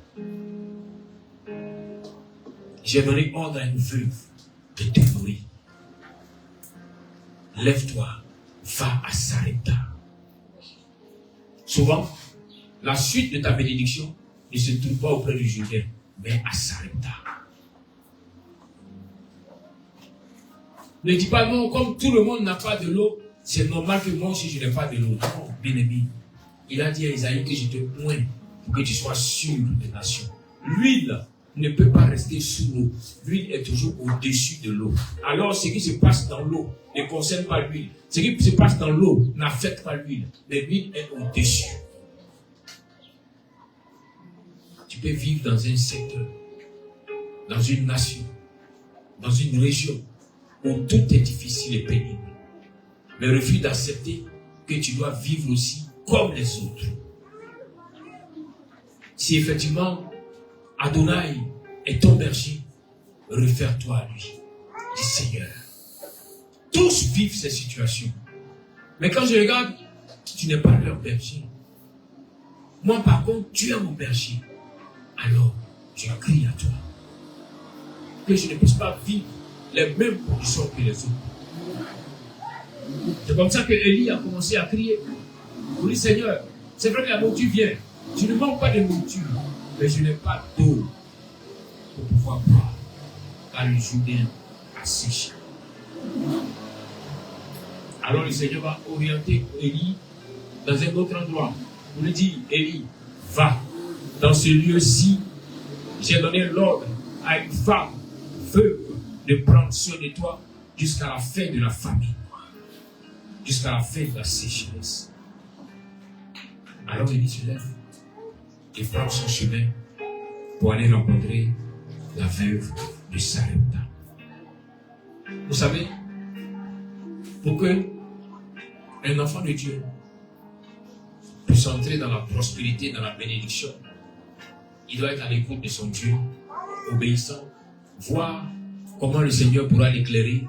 J'ai donné ordre à une veuve de te nourrir. Lève-toi, va à Sarepta. Souvent, la suite de ta bénédiction ne se trouve pas auprès du Jourdain, mais à Sarepta. Ne dis pas non, comme tout le monde n'a pas de l'eau, c'est normal que moi aussi je n'ai pas de l'eau. Non, bien aimé. Il a dit à Isaïe que je te oins pour que tu sois sûr des nations. L'huile ne peut pas rester sous l'eau. L'huile est toujours au-dessus de l'eau. Alors ce qui se passe dans l'eau ne concerne pas l'huile. Ce qui se passe dans l'eau n'affecte pas l'huile. Mais l'huile est au-dessus. Tu peux vivre dans un secteur, dans une nation, dans une région où tout est difficile et pénible. Mais refuse d'accepter que tu dois vivre aussi comme les autres. Si effectivement Adonai est ton berger, réfère-toi à lui. Dis Seigneur, tous vivent ces situations. Mais quand je regarde, tu n'es pas leur berger. Moi par contre, tu es mon berger. Alors, je crie à toi. Que je ne puisse pas vivre les mêmes conditions que les autres. C'est comme ça que Élie a commencé à crier. Pour lui, Seigneur, c'est vrai que la nourriture vient. Je ne manque pas de nourriture, mais je n'ai pas d'eau pour pouvoir boire. Car le Jourdain a séché. Alors le Seigneur va orienter Élie dans un autre endroit. On lui dit, Élie, va. Dans ce lieu-ci, j'ai donné l'ordre à une femme veuve de prendre soin de toi jusqu'à la fin de la famine, jusqu'à la fin de la sécheresse. Alors Élie se lève et prend son chemin pour aller rencontrer la veuve de Sarepta. Vous savez, pour que un enfant de Dieu puisse entrer dans la prospérité, dans la bénédiction, il doit être à l'écoute de son Dieu, obéissant, voir comment le Seigneur pourra l'éclairer.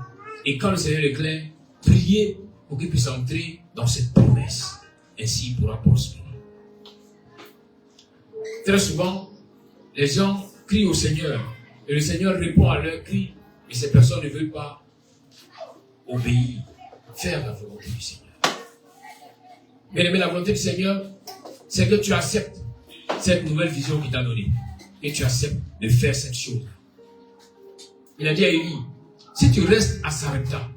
Et quand le Seigneur l'éclaire, prier pour qu'il puisse entrer dans cette promesse. Ainsi, il pourra prospérer. Très souvent, les gens crient au Seigneur et le Seigneur répond à leurs cris, et ces personnes ne veulent pas obéir, faire la volonté du Seigneur. Mais la volonté du Seigneur, c'est que tu acceptes cette nouvelle vision qu'il t'a donnée et tu acceptes de faire cette chose. Il a dit à Élie, si tu restes à Sarepta,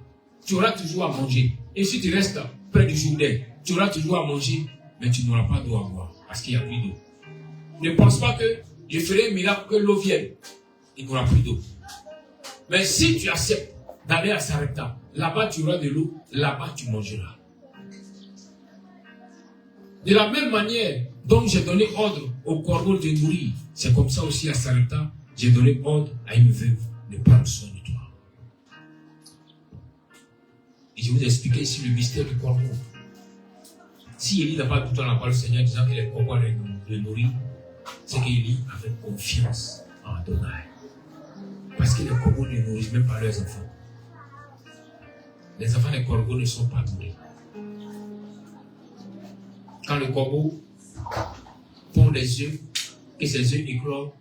tu auras toujours à manger. Et si tu restes près du Jourdain, tu auras toujours à manger, mais tu n'auras pas d'eau à boire, parce qu'il n'y a plus d'eau. Ne pense pas que je ferai un miracle que l'eau vienne. Il n'y aura plus d'eau. Mais si tu acceptes d'aller à Sarepta, là-bas tu auras de l'eau, là-bas tu mangeras. De la même manière dont j'ai donné ordre au corbeau de nourrir, c'est comme ça aussi à Sarepta, j'ai donné ordre à une veuve de prendre soin de toi. Et je vais vous expliquer ici le mystère du corbeau. Si Élie n'a pas tout le temps la parole du Seigneur disant que les corbeaux allaient le nourrir, c'est qu'Élie avait confiance en Adonai. Parce que les corbeaux ne nourrissent même pas leurs enfants. Les enfants des corbeaux ne sont pas nourris. Quand le corbeau pond des œufs, et ces œufs éclorent,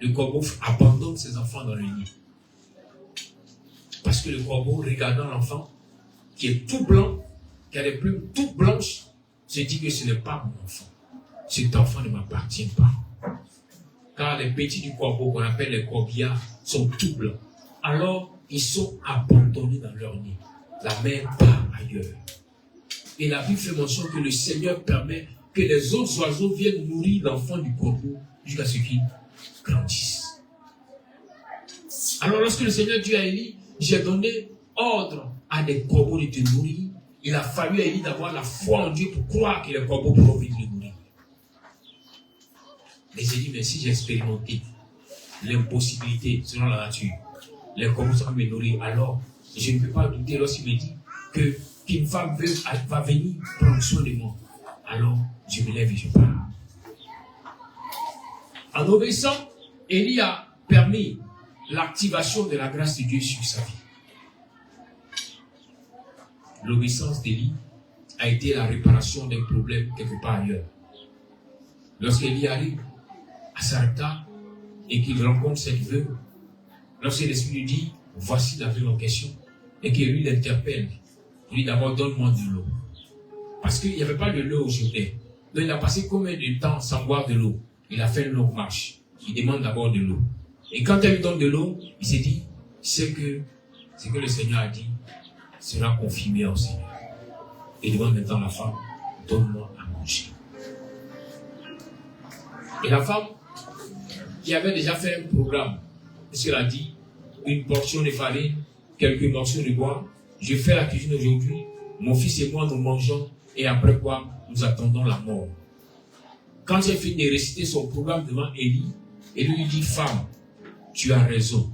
le corbeau abandonne ses enfants dans le nid. Parce que le corbeau, regardant l'enfant, qui est tout blanc, qui a des plumes toutes blanches, se dit que ce n'est pas mon enfant. Cet enfant ne m'appartient pas. Car les petits du corbeau, qu'on appelle les corbillards, sont tout blancs. Alors, ils sont abandonnés dans leur nid. La mère part ailleurs. Et la Bible fait mention que le Seigneur permet que les autres oiseaux viennent nourrir l'enfant du corbeau jusqu'à ce qu'il grandisse. Alors, lorsque le Seigneur dit à Élie, j'ai donné ordre à des corbeaux de te nourrir, il a fallu à Élie d'avoir la foi en Dieu pour croire que les corbeaux pourront venir le nourrir. Mais j'ai dit, mais si j'ai expérimenté l'impossibilité selon la nature, les corbeaux sont me nourrir, alors je ne peux pas douter lorsqu'il me dit qu'une femme va venir prendre soin de moi. Alors je me lève et je pars. En obéissant, Élie a permis l'activation de la grâce de Dieu sur sa vie. L'obéissance d'Élie a été la réparation d'un problème quelque part ailleurs. Lorsqu'Élie arrive à Sarepta et qu'il rencontre cette veuve, lorsque l'Esprit lui dit, voici la veuve en question, et qu'il lui l'interpelle, il dit d'abord, donne-moi de l'eau. Parce qu'il n'y avait pas de l'eau au Jourdain. Donc il a passé combien de temps sans boire de l'eau? Il a fait une longue marche. Il demande d'abord de l'eau. Et quand elle lui donne de l'eau, il s'est dit, c'est que ce que le Seigneur a dit sera confirmé au Seigneur. Il demande maintenant à la femme, donne-moi à manger. Et la femme, qui avait déjà fait un programme, parce qu'elle a dit, une portion de farine, quelques morceaux de bois, je fais la cuisine aujourd'hui, mon fils et moi nous mangeons, et après quoi, nous attendons la mort. Quand j'ai fini de réciter son programme devant Élie, Élie lui dit, femme, tu as raison.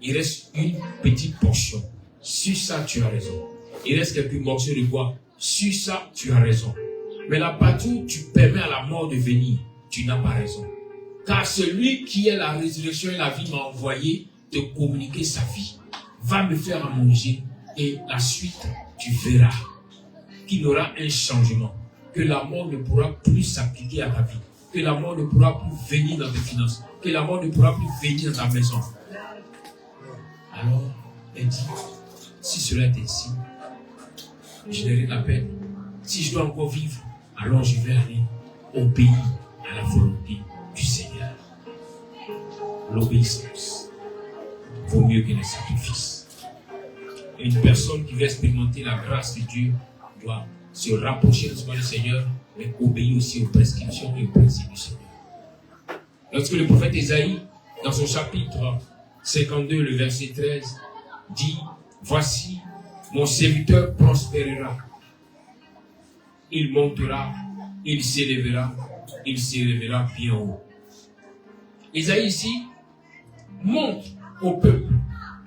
Il reste une petite portion. Sur ça, tu as raison. Il reste quelques morceaux de bois. Sur ça, tu as raison. Mais la partie où tu permets à la mort de venir, tu n'as pas raison. Car celui qui est la résurrection et la vie m'a envoyé te communiquer sa vie. Va me faire à manger et la suite, tu verras qu'il y aura un changement. Que la mort ne pourra plus s'appliquer à ta vie. Que la mort ne pourra plus venir dans tes finances. Que la mort ne pourra plus venir dans ta maison. Alors, elle dit, si cela est ainsi, je n'ai rien à peine. Si je dois encore vivre, alors je vais aller obéir à la volonté du Seigneur. L'obéissance vaut mieux que les sacrifices. Et une personne qui veut expérimenter la grâce de Dieu doit se rapprocher de du Seigneur, mais obéir aussi aux prescriptions et aux principes du Seigneur. Lorsque le prophète Ésaïe, dans son chapitre 52, le verset 13, dit, voici, mon serviteur prospérera. Il montera, il s'élèvera bien haut. Ésaïe ici montre au peuple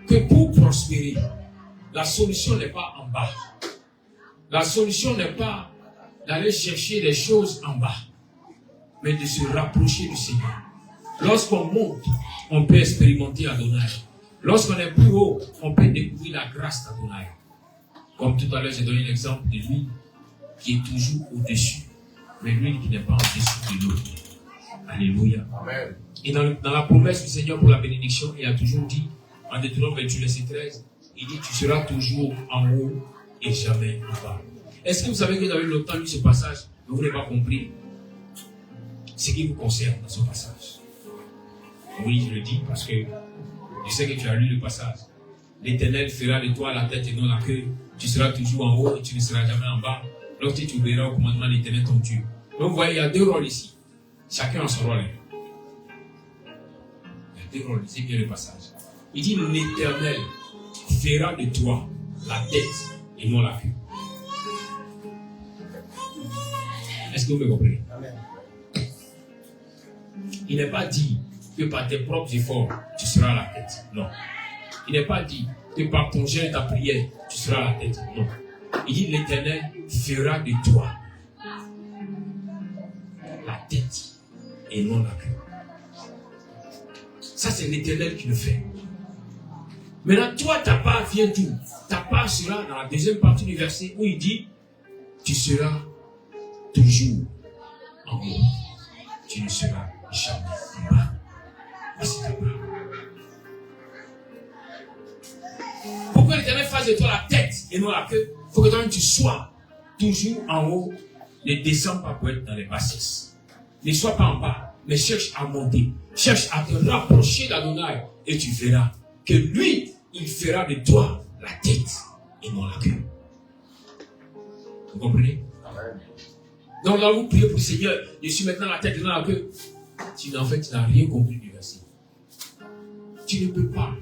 que pour prospérer, la solution n'est pas en bas. La solution n'est pas d'aller chercher les choses en bas. mais de se rapprocher du Seigneur. Lorsqu'on monte, on peut expérimenter Adonai. Lorsqu'on est plus haut, on peut découvrir la grâce d'Adonai. Comme tout à l'heure, j'ai donné l'exemple de lui qui est toujours au-dessus, mais lui qui n'est pas en dessous de l'autre. Alléluia. Amen. Et dans la promesse du Seigneur pour la bénédiction, il a toujours dit, en Deutéronome 28, verset 13, il dit, tu seras toujours en haut et jamais en bas. Est-ce que vous savez que vous avez longtemps lu ce passage, mais vous n'avez pas compris ce qui vous concerne dans ce passage? Oui, je le dis parce que je sais que tu as lu le passage. L'Éternel fera de toi la tête et non la queue. Tu seras toujours en haut et tu ne seras jamais en bas. Lorsque tu obéiras au commandement de l'Éternel ton Dieu. Donc vous voyez, il y a deux rôles ici. Chacun a son rôle. Il y a deux rôles, c'est bien le passage. Il dit, l'Éternel fera de toi la tête et non la queue. Est-ce que vous me comprenez? Amen. Il n'est pas dit que par tes propres efforts, tu seras la tête. Non. Il n'est pas dit que par ton jeûne et ta prière, tu seras la tête. Non. Il dit, l'Éternel fera de toi la tête et non la queue. Ça, c'est l'Éternel qui le fait. Maintenant, toi, ta part vient d'où? Ta part sera dans la deuxième partie du verset où il dit, tu seras toujours en haut. Tu ne seras jamais en bas. Voici ta part. Pour que l'Éternel fasse de toi la tête et non la queue, il faut que toi tu sois toujours en haut. Ne descends pas pour être dans les bassesses. Ne sois pas en bas, mais cherche à monter. Cherche à te rapprocher d'Adonai et tu verras que lui, il fera de toi la tête et non la queue. Vous comprenez? Amen. Donc là, vous priez pour le Seigneur, je suis maintenant la tête et non la queue. En fait, tu n'as rien compris du verset. Tu ne peux pas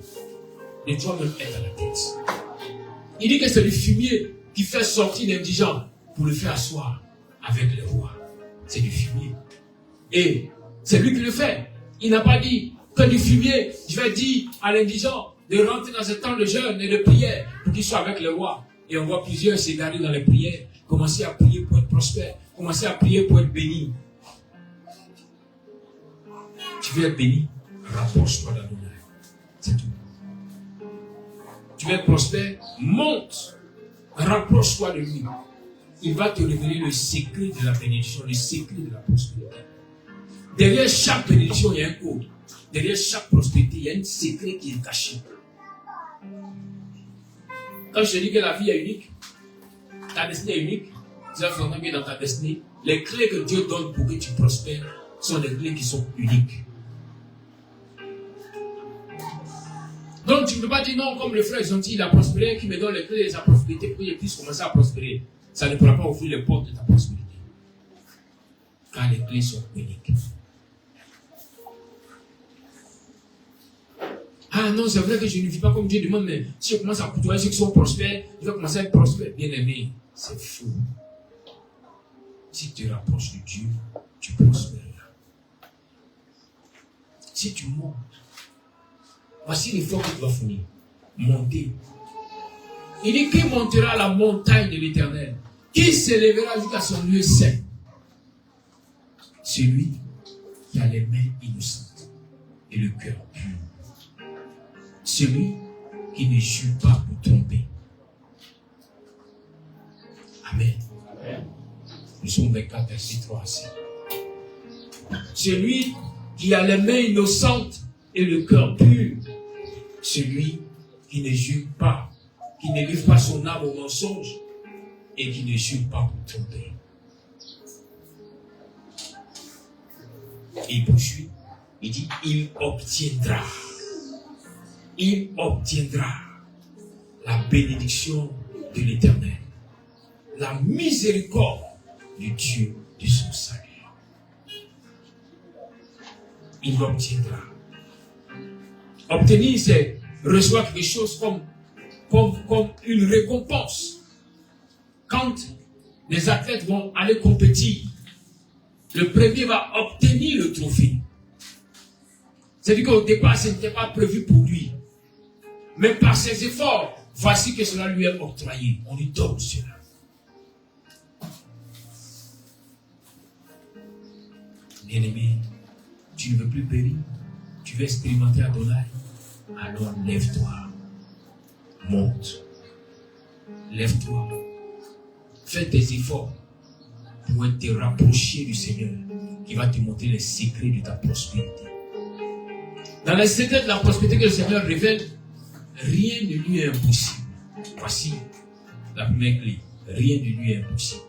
de toi-même être à la tête. Il dit que c'est le fumier qui fait sortir l'indigent pour le faire asseoir avec les rois. C'est du fumier. Et c'est lui qui le fait. Il n'a pas dit que du fumier, je vais dire à l'indigent de rentrer dans ce temps de jeûne et de prière pour qu'il soit avec les rois. Et on voit plusieurs s'égarer dans les prières, commencer à prier pour être prospère, commencer à prier pour être béni. Tu veux être béni, rapproche-toi d'Adonai. C'est tout. Tu veux être prospère, monte, rapproche-toi de lui. Il va te révéler le secret de la bénédiction, le secret de la prospérité. Derrière chaque bénédiction, il y a un code. Derrière chaque prospérité, il y a un secret qui est caché. Quand je te dis que la vie est unique, ta destinée est unique, tu vas faire bien dans ta destinée. Les clés que Dieu donne pour que tu prospères sont des clés qui sont uniques. Donc tu ne peux pas dire non, comme le frère gentil, il a prospéré, qui me donne les clés de sa prospérité pour que je puisse commencer à prospérer. Ça ne pourra pas ouvrir les portes de ta prospérité. Car les clés sont uniques. Ah non, c'est vrai que je ne vis pas comme Dieu demande, mais si je commence à côtoyer ceux qui sont prospères, je vais commencer à être prospère. Bien aimé, c'est fou. Si tu te rapproches de Dieu, tu prospéreras. Si tu montes, voici l'effort que tu vas fournir. Monter. Il dit, qui montera à la montagne de l'Éternel? Qui s'élèvera jusqu'à son lieu saint? Celui qui a les mains innocentes et le cœur pur. Celui qui ne jure pas pour tromper. Amen. Amen. Nous sommes 24, verset 3 à 7. Celui qui a les mains innocentes et le cœur pur. Celui qui ne jure pas, qui ne livre pas son âme au mensonge et qui ne jure pas pour tromper. Et il poursuit, il dit, il obtiendra la bénédiction de l'Éternel, la miséricorde du Dieu de son salut. Il l'obtiendra. Obtenir, c'est recevoir quelque chose comme une récompense. Quand les athlètes vont aller compétir, le premier va obtenir le trophée. C'est-à-dire qu'au départ, ce n'était pas prévu pour lui. Mais par ses efforts, voici que cela lui est octroyé. On lui donne cela. Bien-aimé, tu ne veux plus périr, tu veux expérimenter Adonai, alors lève-toi, monte, lève-toi, fais tes efforts pour te rapprocher du Seigneur qui va te montrer les secrets de ta prospérité. Dans les secrets de la prospérité que le Seigneur révèle, rien ne lui est impossible. Voici la première clé, rien ne lui est impossible.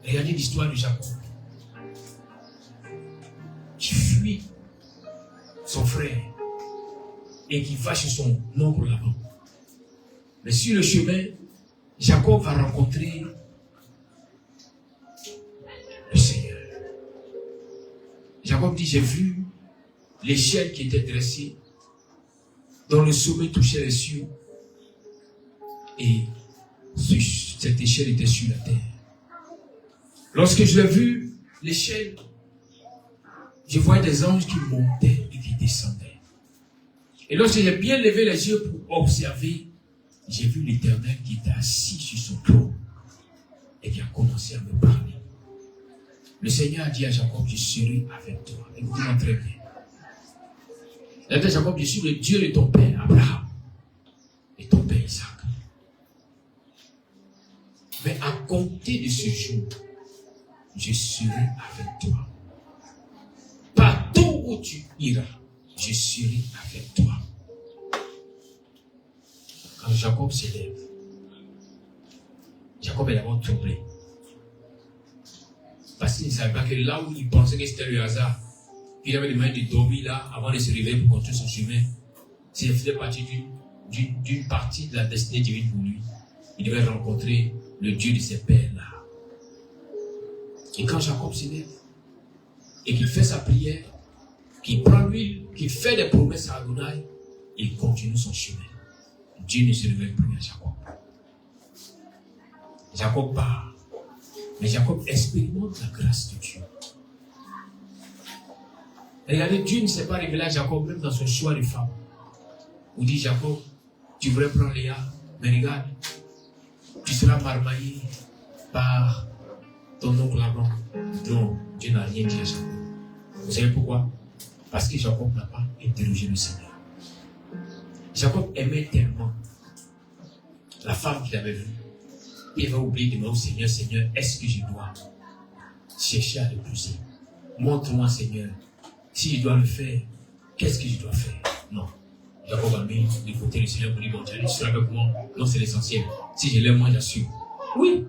Regardez l'histoire de Jacob qui fuit son frère et qui va chez son oncle Laban. Mais sur le chemin, Jacob va rencontrer le Seigneur. Jacob dit, j'ai vu l'échelle qui était dressée, dont le sommet touchait les cieux, et cette échelle était sur la terre. Lorsque je l'ai vu, l'échelle, je voyais des anges qui montaient et qui descendaient. Et lorsque j'ai bien levé les yeux pour observer, j'ai vu l'Éternel qui était assis sur son trône et qui a commencé à me parler. Le Seigneur a dit à Jacob, je serai avec toi. Écoutez-moi très bien. Il a dit à Jacob, je suis le Dieu de ton père Abraham et ton père Isaac. Mais à compter de ce jour, je serai avec toi. Partout où tu iras, je serai avec toi. Quand Jacob s'élève, Jacob est d'abord troublé. Parce qu'il ne savait pas que là où il pensait que c'était le hasard, qu'il avait demandé de dormir là avant de se réveiller pour continuer son chemin, s'il faisait partie d'une partie de la destinée divine pour lui. Il devait rencontrer le Dieu de ses pères là. Et quand Jacob s'élève et qu'il fait sa prière, qu'il prend l'huile, qu'il fait des promesses à Adonai, il continue son chemin. Dieu ne se révèle plus à Jacob. Jacob part. Mais Jacob expérimente la grâce de Dieu. Regardez, Dieu ne s'est pas révélé à Jacob même dans son choix de femme. Où dit Jacob, tu voudrais prendre Léa, mais regarde, tu seras marmaillé par ton oncle Laban. Non, Dieu n'a rien dit à Jacob. Vous savez pourquoi? Parce que Jacob n'a pas interrogé le Seigneur. Jacob aimait tellement la femme qu'il avait vue. Il va oublier de demander au Seigneur, Seigneur, est-ce que je dois chercher à l'épouser? Montre-moi, Seigneur, si je dois le faire, qu'est-ce que je dois faire? Non. Jacob a mis de côté le Seigneur pour lui dire, bon, tu seras avec moi. Non, c'est l'essentiel. Si je l'aime, moi, j'assure. Oui,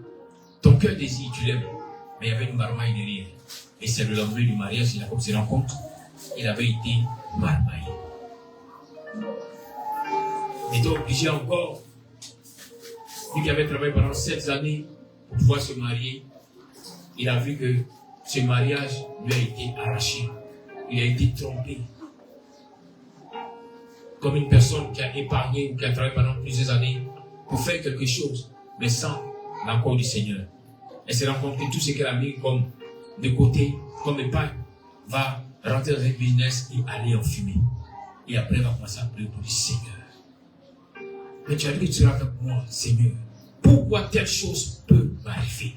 ton cœur désire, tu l'aimes. Mais il y avait une marmaille derrière. Et c'est le lendemain du mariage, Jacob se rend compte, il avait été marmaillé. Il était obligé encore. Lui qui avait travaillé pendant 7 années pour pouvoir se marier, il a vu que ce mariage lui a été arraché. Il a été trompé. Comme une personne qui a épargné ou qui a travaillé pendant plusieurs années pour faire quelque chose, mais sans l'accord du Seigneur. Elle s'est rendue compte que tout ce qu'elle a mis comme de côté, comme épargne, va rentrer dans un business et aller en fumée. Et après, elle va commencer à pleurer pour le Seigneur. Mais tu as dit que tu seras avec moi, Seigneur. Pourquoi telle chose peut m'arriver?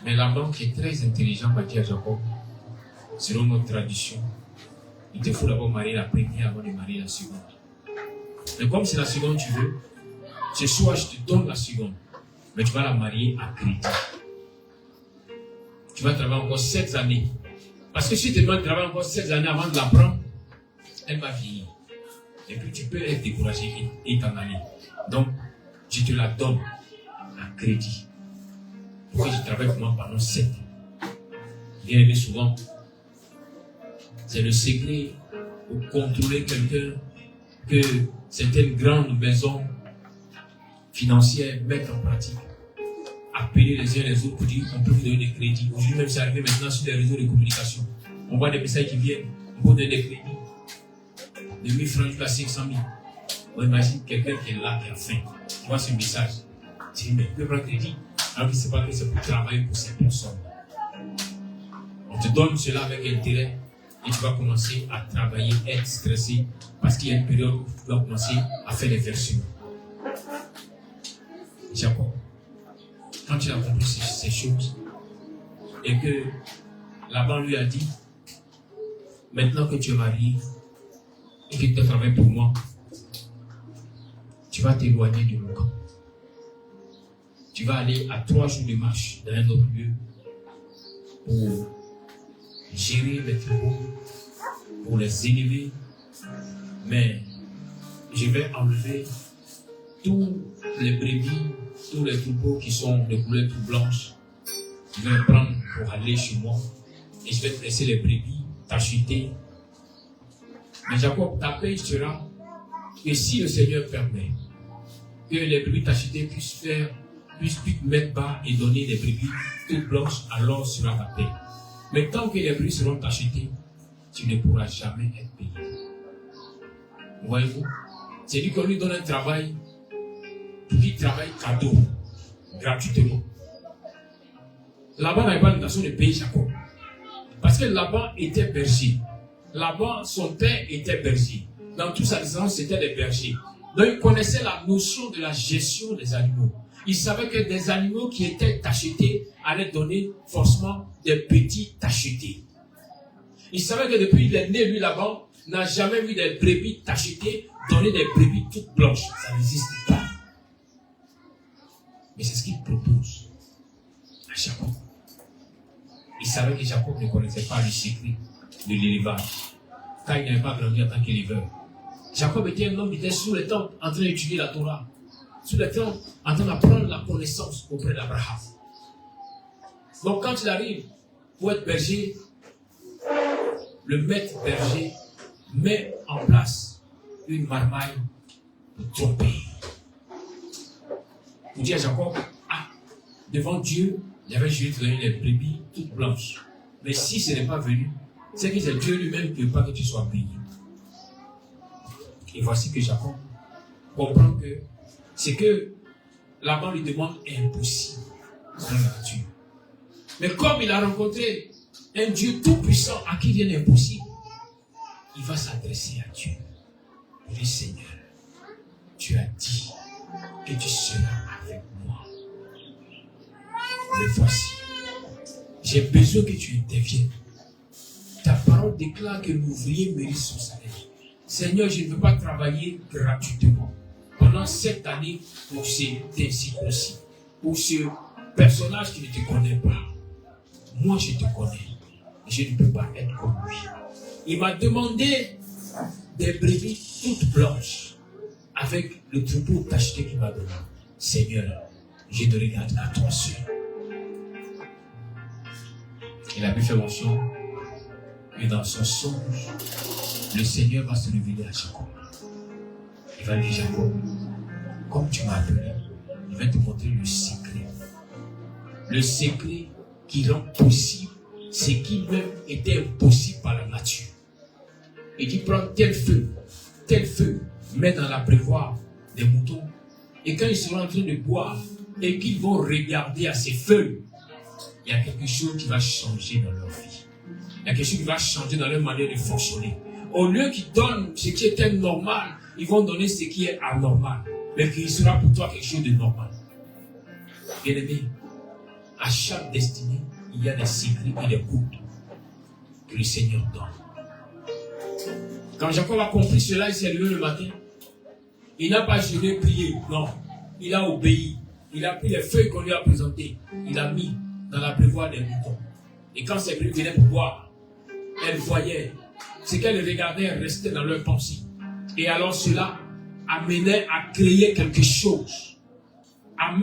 Mais Laban, qui est très intelligent, va dire à Jacob, selon notre tradition, il te faut d'abord marier la première avant de marier la seconde. Mais comme c'est la seconde que tu veux, ce soir je te donne la seconde, mais tu vas la marier à crédit. Tu vas travailler encore 7 années. Parce que si tu te demandes de travailler encore 7 années avant de la prendre, elle va vieillir. Et puis tu peux être découragé et t'en aller. Donc, je te la donne à crédit. Pour que je travaille pour moi pendant 7 ans. Bien aimé, souvent, c'est le secret pour contrôler quelqu'un que certaines grandes maisons financières mettent en pratique. Appeler les uns les autres pour dire qu'on peut vous donner des crédits. Aujourd'hui même, c'est arrivé maintenant sur les réseaux de communication. On voit des messages qui viennent, on peut donner des crédits. De 1000 francs jusqu'à 500 000. On imagine quelqu'un qui est là, qui a faim. Tu vois ce message. Tu dis, mais tu peux prendre crédit. Alors qu'il ne sait pas que c'est pour travailler pour ces personnes. On te donne cela avec intérêt et tu vas commencer à travailler, être stressé parce qu'il y a une période où tu dois commencer à faire des versements. Jacob, quand il a compris ces choses, et que Laban lui a dit, maintenant que tu es marié et que tu travailles pour moi, tu vas t'éloigner de mon camp. Tu vas aller à 3 jours de marche dans un autre lieu pour gérer les troupeaux, pour les élever, mais je vais enlever tous les brebis, tous les troupeaux qui sont de couleur tout blanche. Je vais les prendre pour aller chez moi et je vais te laisser les brebis t'acheter. Mais Jacob, ta paix sera que si le Seigneur permet que les brebis t'acheter puissent mettre bas et donner des brebis toutes blanches, alors sera ta paix. Mais tant que les brebis seront achetées, tu ne pourras jamais être payé. Voyez-vous? C'est lui qu'on lui donne un travail, qui travaille cadeau, gratuitement. Laban n'avait pas l'intention de payer Jacob. Parce que Laban était berger. Laban, son père était berger. Dans toute sa descendance, c'était des bergers. Donc il connaissait la notion de la gestion des animaux. Il savait que des animaux qui étaient tachetés allaient donner forcément des petits tachetés. Il savait que depuis qu'il est né, lui, Laban, n'a jamais vu des brebis tachetées donner des brebis toutes blanches. Ça n'existe pas. Mais c'est ce qu'il propose à Jacob. Il savait que Jacob ne connaissait pas le secret de l'élevage, car il n'avait pas grandi en tant qu'éleveur. Jacob était un homme qui était sous le temps en train d'étudier la Torah, sous le temps en train d'apprendre la connaissance auprès d'Abraham. Donc quand il arrive pour être berger, le maître berger met en place une marmaille pour tromper. Pour dire à Jacob, devant Dieu, il avait juré de donner les brebis toutes blanches. Mais si ce n'est pas venu, c'est que c'est Dieu lui-même qui ne veut pas que tu sois béni. Et voici que Jacob comprend que ce que Laban lui demande est impossible dans la nature. Mais comme il a rencontré un Dieu tout-puissant à qui rien n'est impossible, il va s'adresser à Dieu. Il dit, Seigneur, tu as dit que tu seras avec moi. Mais voici, j'ai besoin que tu interviennes. Ta parole déclare que l'ouvrier mérite son salaire. Seigneur, je ne veux pas travailler gratuitement pendant 7 années pour cet incirconcis, pour ce personnage qui ne te connaît pas. Moi, je te connais. Je ne peux pas être comme lui. Il m'a demandé des brebis toutes blanches avec le troupeau tacheté qu'il m'a donné. Seigneur, je ne regarde qu'à toi seul. Il a pu faire mention que dans son songe, le Seigneur va se révéler à Jacob. Il va dire, Jacob, comme tu m'as appelé, il va te montrer le secret. Le secret qui rend possible ce qui même était impossible par la nature. Et qui prend tel feu, met dans l'abreuvoir des moutons. Et quand ils seront en train de boire et qu'ils vont regarder à ces feuilles, il y a quelque chose qui va changer dans leur vie. Il y a quelque chose qui va changer dans leur manière de fonctionner. Au lieu qu'ils donnent ce qui était normal, ils vont donner ce qui est anormal. Mais qu'il sera pour toi quelque chose de normal. Bien-aimé, à chaque destinée, il y a des secrets et des gouttes que le Seigneur donne. Quand Jacob a compris cela, il s'est levé le matin. Il n'a pas jeûné, prié. Non. Il a obéi. Il a pris les feuilles qu'on lui a présentées. Il a mis dans l'abreuvoir des moutons. Et quand ces brebis venaient pour boire, elles voyaient ce qu'elles regardaient restait dans leur pensée. Et alors cela amenait à créer quelque chose. À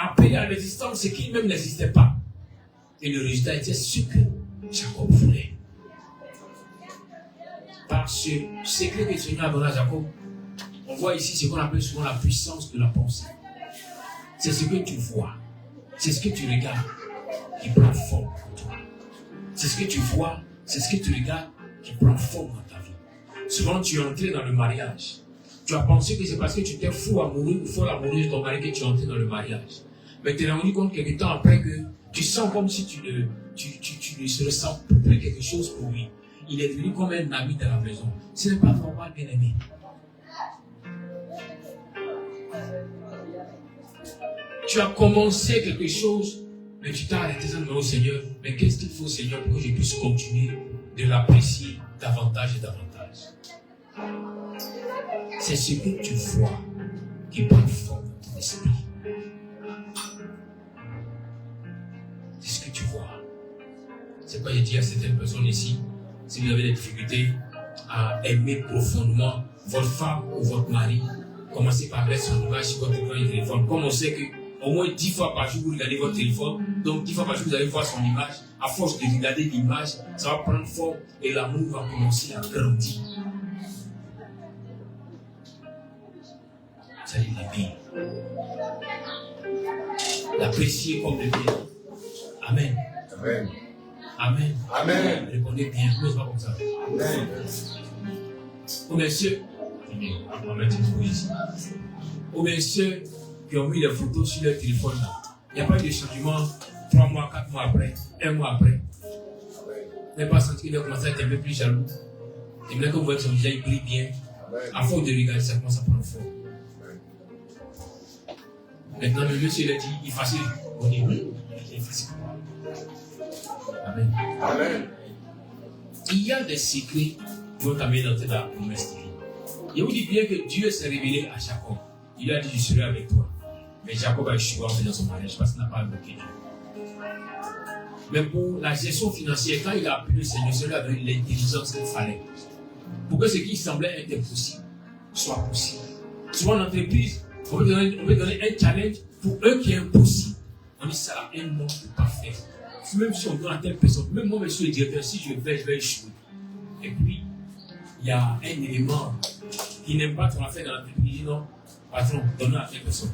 appeler à l'existence ce qui même n'existait pas. Et le résultat était ce que Jacob voulait. Par ce secret que le Seigneur a donné à Jacob, on voit ici ce qu'on appelle souvent la puissance de la pensée. C'est ce que tu vois, c'est ce que tu regardes qui prend forme en toi. C'est ce que tu vois, c'est ce que tu regardes qui prend forme dans ta vie. Souvent tu es entré dans le mariage. Tu as pensé que c'est parce que tu étais fou amoureux ou folle amoureuse de ton mari que tu es entré dans le mariage. Mais tu t'es rendu compte quelque temps après que tu sens comme si tu ne se ressens plus quelque chose pour lui. Il est devenu comme un ami de la maison. Ce n'est pas normal, bien aimé. Tu as commencé quelque chose, mais tu t'es arrêté sans demander au Seigneur, mais qu'est-ce qu'il faut, Seigneur, pour que je puisse continuer de l'apprécier davantage et davantage. C'est ce que tu vois qui prend forme dans ton esprit. C'est ce que tu vois. C'est quoi j'ai dit à certaines personnes ici, si vous avez des difficultés à aimer profondément votre femme ou votre mari, commencez par mettre son image sur votre écran de téléphone. Comme on sait que au moins 10 fois par jour vous regardez votre téléphone, donc 10 fois par jour vous allez voir son image. À force de regarder l'image, ça va prendre forme et l'amour va commencer à grandir. Vous allez l'aimer. L'apprécier comme le bien. Amen. Amen. Amen. Amen. Répondez bien, ne pas comme ça. Amen. Aux messieurs, on va mettre une pause ici. Aux messieurs qui ont mis les photos sur leur téléphone là, il n'y a pas eu de changement 3 mois, 4 mois après, 1 mois après. Vous n'avez pas senti qu'il a commencé à être un peu plus jaloux. Et maintenant que vous voyez que son visage brille bien, à force de regarder, ça commence à prendre forme. Maintenant, le monsieur il a dit, il est facile. On dit oui, il est facile. Amen. Amen. Il y a des secrets qui vont t'amener dans la promesse divine. Je vous dis bien que Dieu s'est révélé à Jacob. Il a dit, je serai avec toi. Mais Jacob a échoué en faisant son mariage parce qu'il n'a pas invoqué Dieu. Mais pour la gestion financière, quand il a appelé le Seigneur, celui avait l'intelligence qu'il fallait. Pour que ce qui semblait être impossible soit possible. Souvent en entreprise, on peut donner un challenge pour eux qui est impossible. On dit ça là, un mois, je ne peux pas faire. Même si on donne à telle personne, même moi, monsieur le directeur, si je vais échouer. Et puis, il y a un élément qui n'aime pas ton affaire dans l'entreprise. Il dit non, patron, donne à telle personne.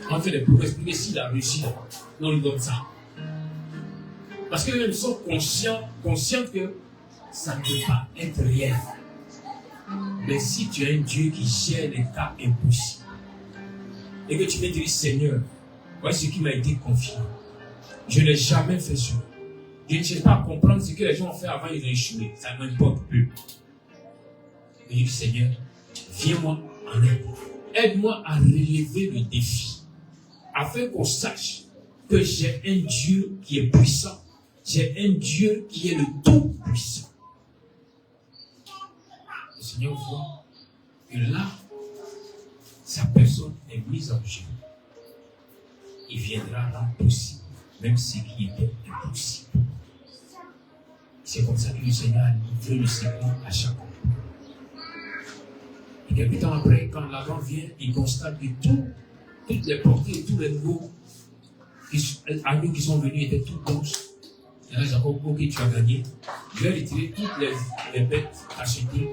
On fait des progrès pour expliquer s'il a réussi. Non, on lui donne ça. Parce qu'ils sont conscients que ça ne peut pas être réel. Mais si tu as un Dieu qui gère les cas impossibles, et que tu veux dire, Seigneur, voici ce qui m'a été confié. Je n'ai jamais fait ça. Je ne cherche pas à comprendre ce que les gens ont fait avant, ils ont échoué. Ça ne m'importe plus. Mais je dis, Seigneur, viens-moi en aide. Aide-moi à relever le défi. Afin qu'on sache que j'ai un Dieu qui est puissant. J'ai un Dieu qui est le tout-puissant. Le Seigneur voit que là, sa personne est mise en jeu. Il viendra rendre possible même ce qui était impossible. C'est comme ça que le Seigneur a livré le secret à chacun. Et quelques temps après, quand l'avant vient, il constate que toutes les portées et tous les nouveaux agneaux qui sont venus étaient tout blanches. Et là, Jacob, ok, tu as gagné. Je vais retirer toutes les bêtes achetées.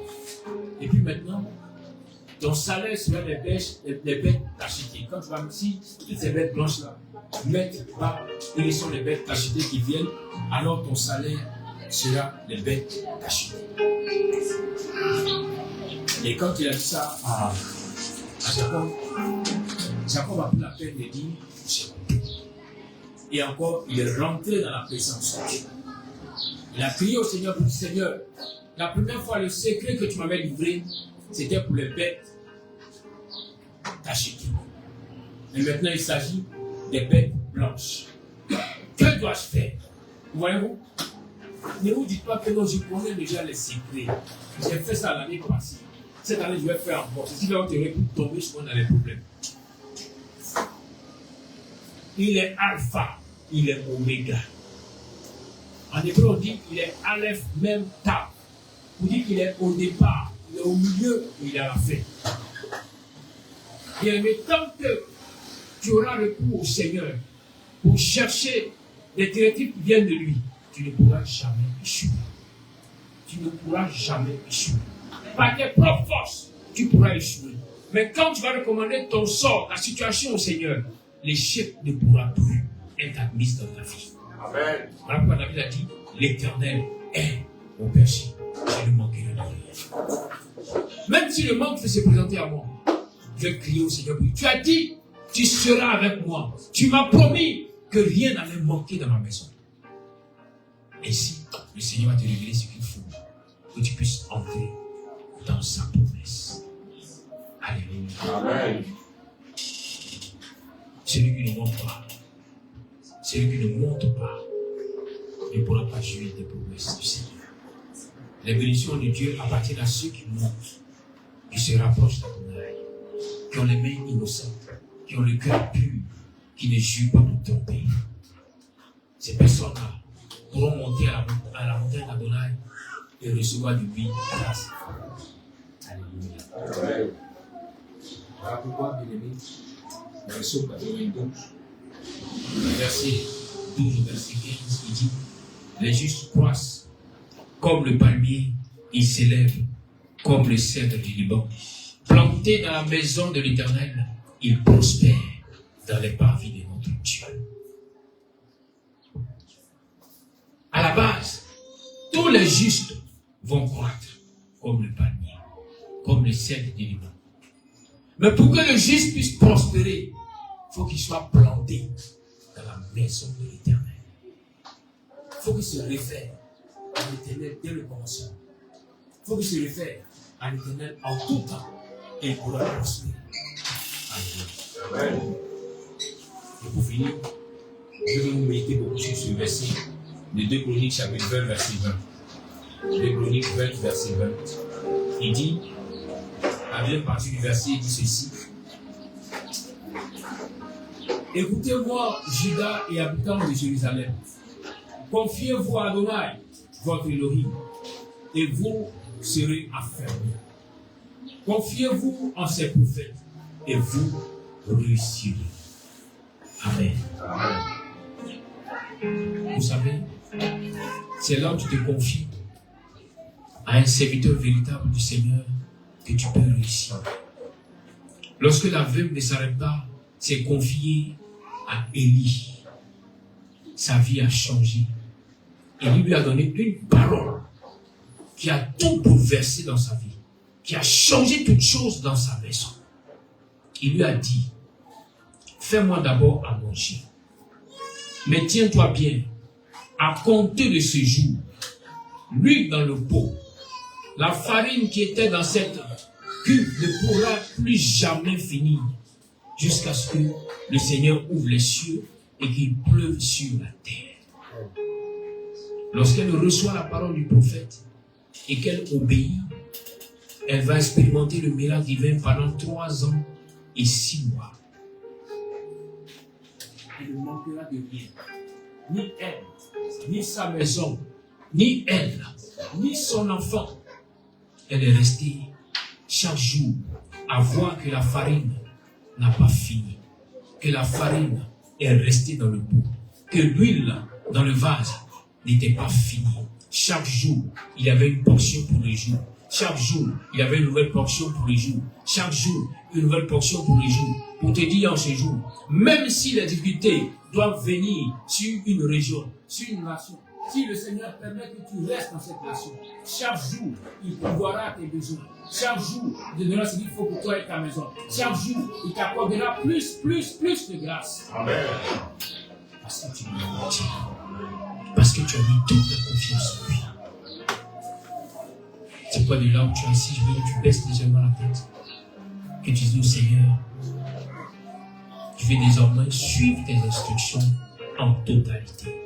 Et puis maintenant, ton salaire sera les bêtes achetées. Quand tu vas si toutes ces bêtes blanches-là mettent pas, ils sont les bêtes achetées qui viennent, alors ton salaire sera les bêtes achetées. Et quand il a dit ça à Jacob, Jacob a pris la peine de dire, c'est bon. Et encore, il est rentré dans la présence de Dieu. Il a crié au Seigneur pour dire, Seigneur, la première fois, le secret que tu m'avais livré, c'était pour les bêtes achetées. Mais maintenant, il s'agit des bêtes blanches. Que dois-je faire? Voyez-vous? Ne vous dites pas que non, je connais déjà les secrets. J'ai fait ça l'année passée. Cette année, je vais faire encore. C'est là où tu aurais pu tomber souvent dans les problèmes. Il est alpha, il est oméga. En hébreu, on dit qu'il est aleph, même tav. On dit qu'il est au départ, il est au milieu, il est à la fin. Et tant que tu auras recours au Seigneur pour chercher les directives qui viennent de lui, tu ne pourras jamais échouer. Tu ne pourras jamais échouer. Par tes propres forces, tu pourras échouer. Mais quand tu vas recommander ton sort, ta situation au Seigneur, l'échec ne pourra plus être admis dans ta vie. Amen. Voilà pourquoi David a dit, l'Éternel est mon berger. Je ne manquerai de rien. Même si le manque peut se présenter à moi, je vais crier au Seigneur. Tu as dit, tu seras avec moi. Tu m'as promis que rien n'allait manquer dans ma maison. Ainsi, le Seigneur va te révéler ce qu'il faut que tu puisses entrer dans sa promesse. Alléluia. Amen. Celui qui ne monte pas, celui qui ne monte pas, ne pourra pas jouir des promesses du Seigneur. Les bénédictions de Dieu appartiennent à ceux qui montent, qui se rapprochent d'Adonai, qui ont les mains innocentes, qui ont le cœur pur, qui ne jurent pas pour tromper. Ces personnes-là pourront monter à la montagne d'Adonai et recevoir de lui grâce. Alléluia. Voilà pourquoi, bien aimé, dans le psaume 92, verset 12 au verset 15, il dit: les justes croissent comme le palmier, ils s'élèvent comme le cèdre du Liban. Plantés dans la maison de l'Éternel, ils prospèrent dans les parvis de notre Dieu. À la base, tous les justes vont croître comme le palmier, comme le cèdre du Liban. Mais pour que le juste puisse prospérer, il faut qu'il soit planté dans la maison de l'Éternel. Il faut qu'il se réfère à l'Éternel dès le commencement. Il faut qu'il se réfère à l'Éternel en tout temps et il pourra prospérer. Amen. Et pour finir, je vais vous méditer beaucoup sur ce verset de 2 Chroniques chapitre 20 verset 20. 2 Chroniques 20 verset 20. Il dit, à bien partir du verset, il dit ceci: écoutez-moi, Juda et habitants de Jérusalem. Confiez-vous à Adonai, votre Elohim, et vous serez affermis. Confiez-vous en ses prophètes, et vous réussirez. Amen. Amen. Vous savez, c'est là où tu te confies à un serviteur véritable du Seigneur que tu peux réussir. Lorsque la veuve ne s'arrête pas, s'est confiée à Élie, sa vie a changé. Élie lui a donné une parole qui a tout bouleversé dans sa vie, qui a changé toutes choses dans sa maison. Il lui a dit: fais-moi d'abord à manger, mais tiens-toi bien, à compter de ce jour, l'huile dans le pot, la farine qui était dans cette cuve ne pourra plus jamais finir, jusqu'à ce que le Seigneur ouvre les cieux et qu'il pleuve sur la terre. Lorsqu'elle reçoit la parole du prophète et qu'elle obéit, elle va expérimenter le miracle divin pendant 3 ans et 6 mois. Elle ne manquera de rien. Ni elle, ni sa maison, ni elle, ni son enfant. Elle est restée chaque jour à voir que la farine n'a pas fini, que la farine est restée dans le pot, que l'huile dans le vase n'était pas finie. Chaque jour, il y avait une portion pour le jour. Chaque jour, il y avait une nouvelle portion pour le jour. Chaque jour, une nouvelle portion pour le jour. Pour te dire en ce jour, même si les difficultés doivent venir sur une région, sur une nation, si le Seigneur permet que tu restes dans cette nation, chaque jour, il pourvoira tes besoins. Chaque jour, il te donnera ce qu'il faut pour toi et ta maison. Chaque jour, il t'accordera plus de grâce. Amen. Parce que tu lui as menti. Parce que tu as mis toute ta confiance en lui. C'est quoi de là où tu es assis, je veux que tu baisses légèrement la tête. Que tu dis au Seigneur, je vais désormais suivre tes instructions en totalité.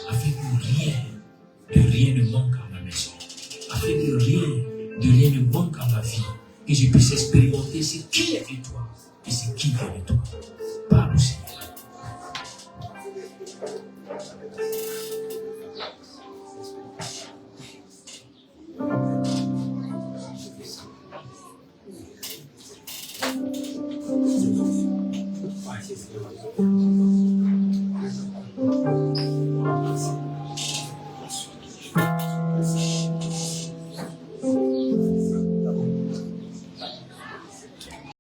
Afin que rien ne manque à ma maison. Afin que rien ne manque à ma vie. Que je puisse expérimenter ce qui est de toi et ce qui vient de toi. Parle au Seigneur.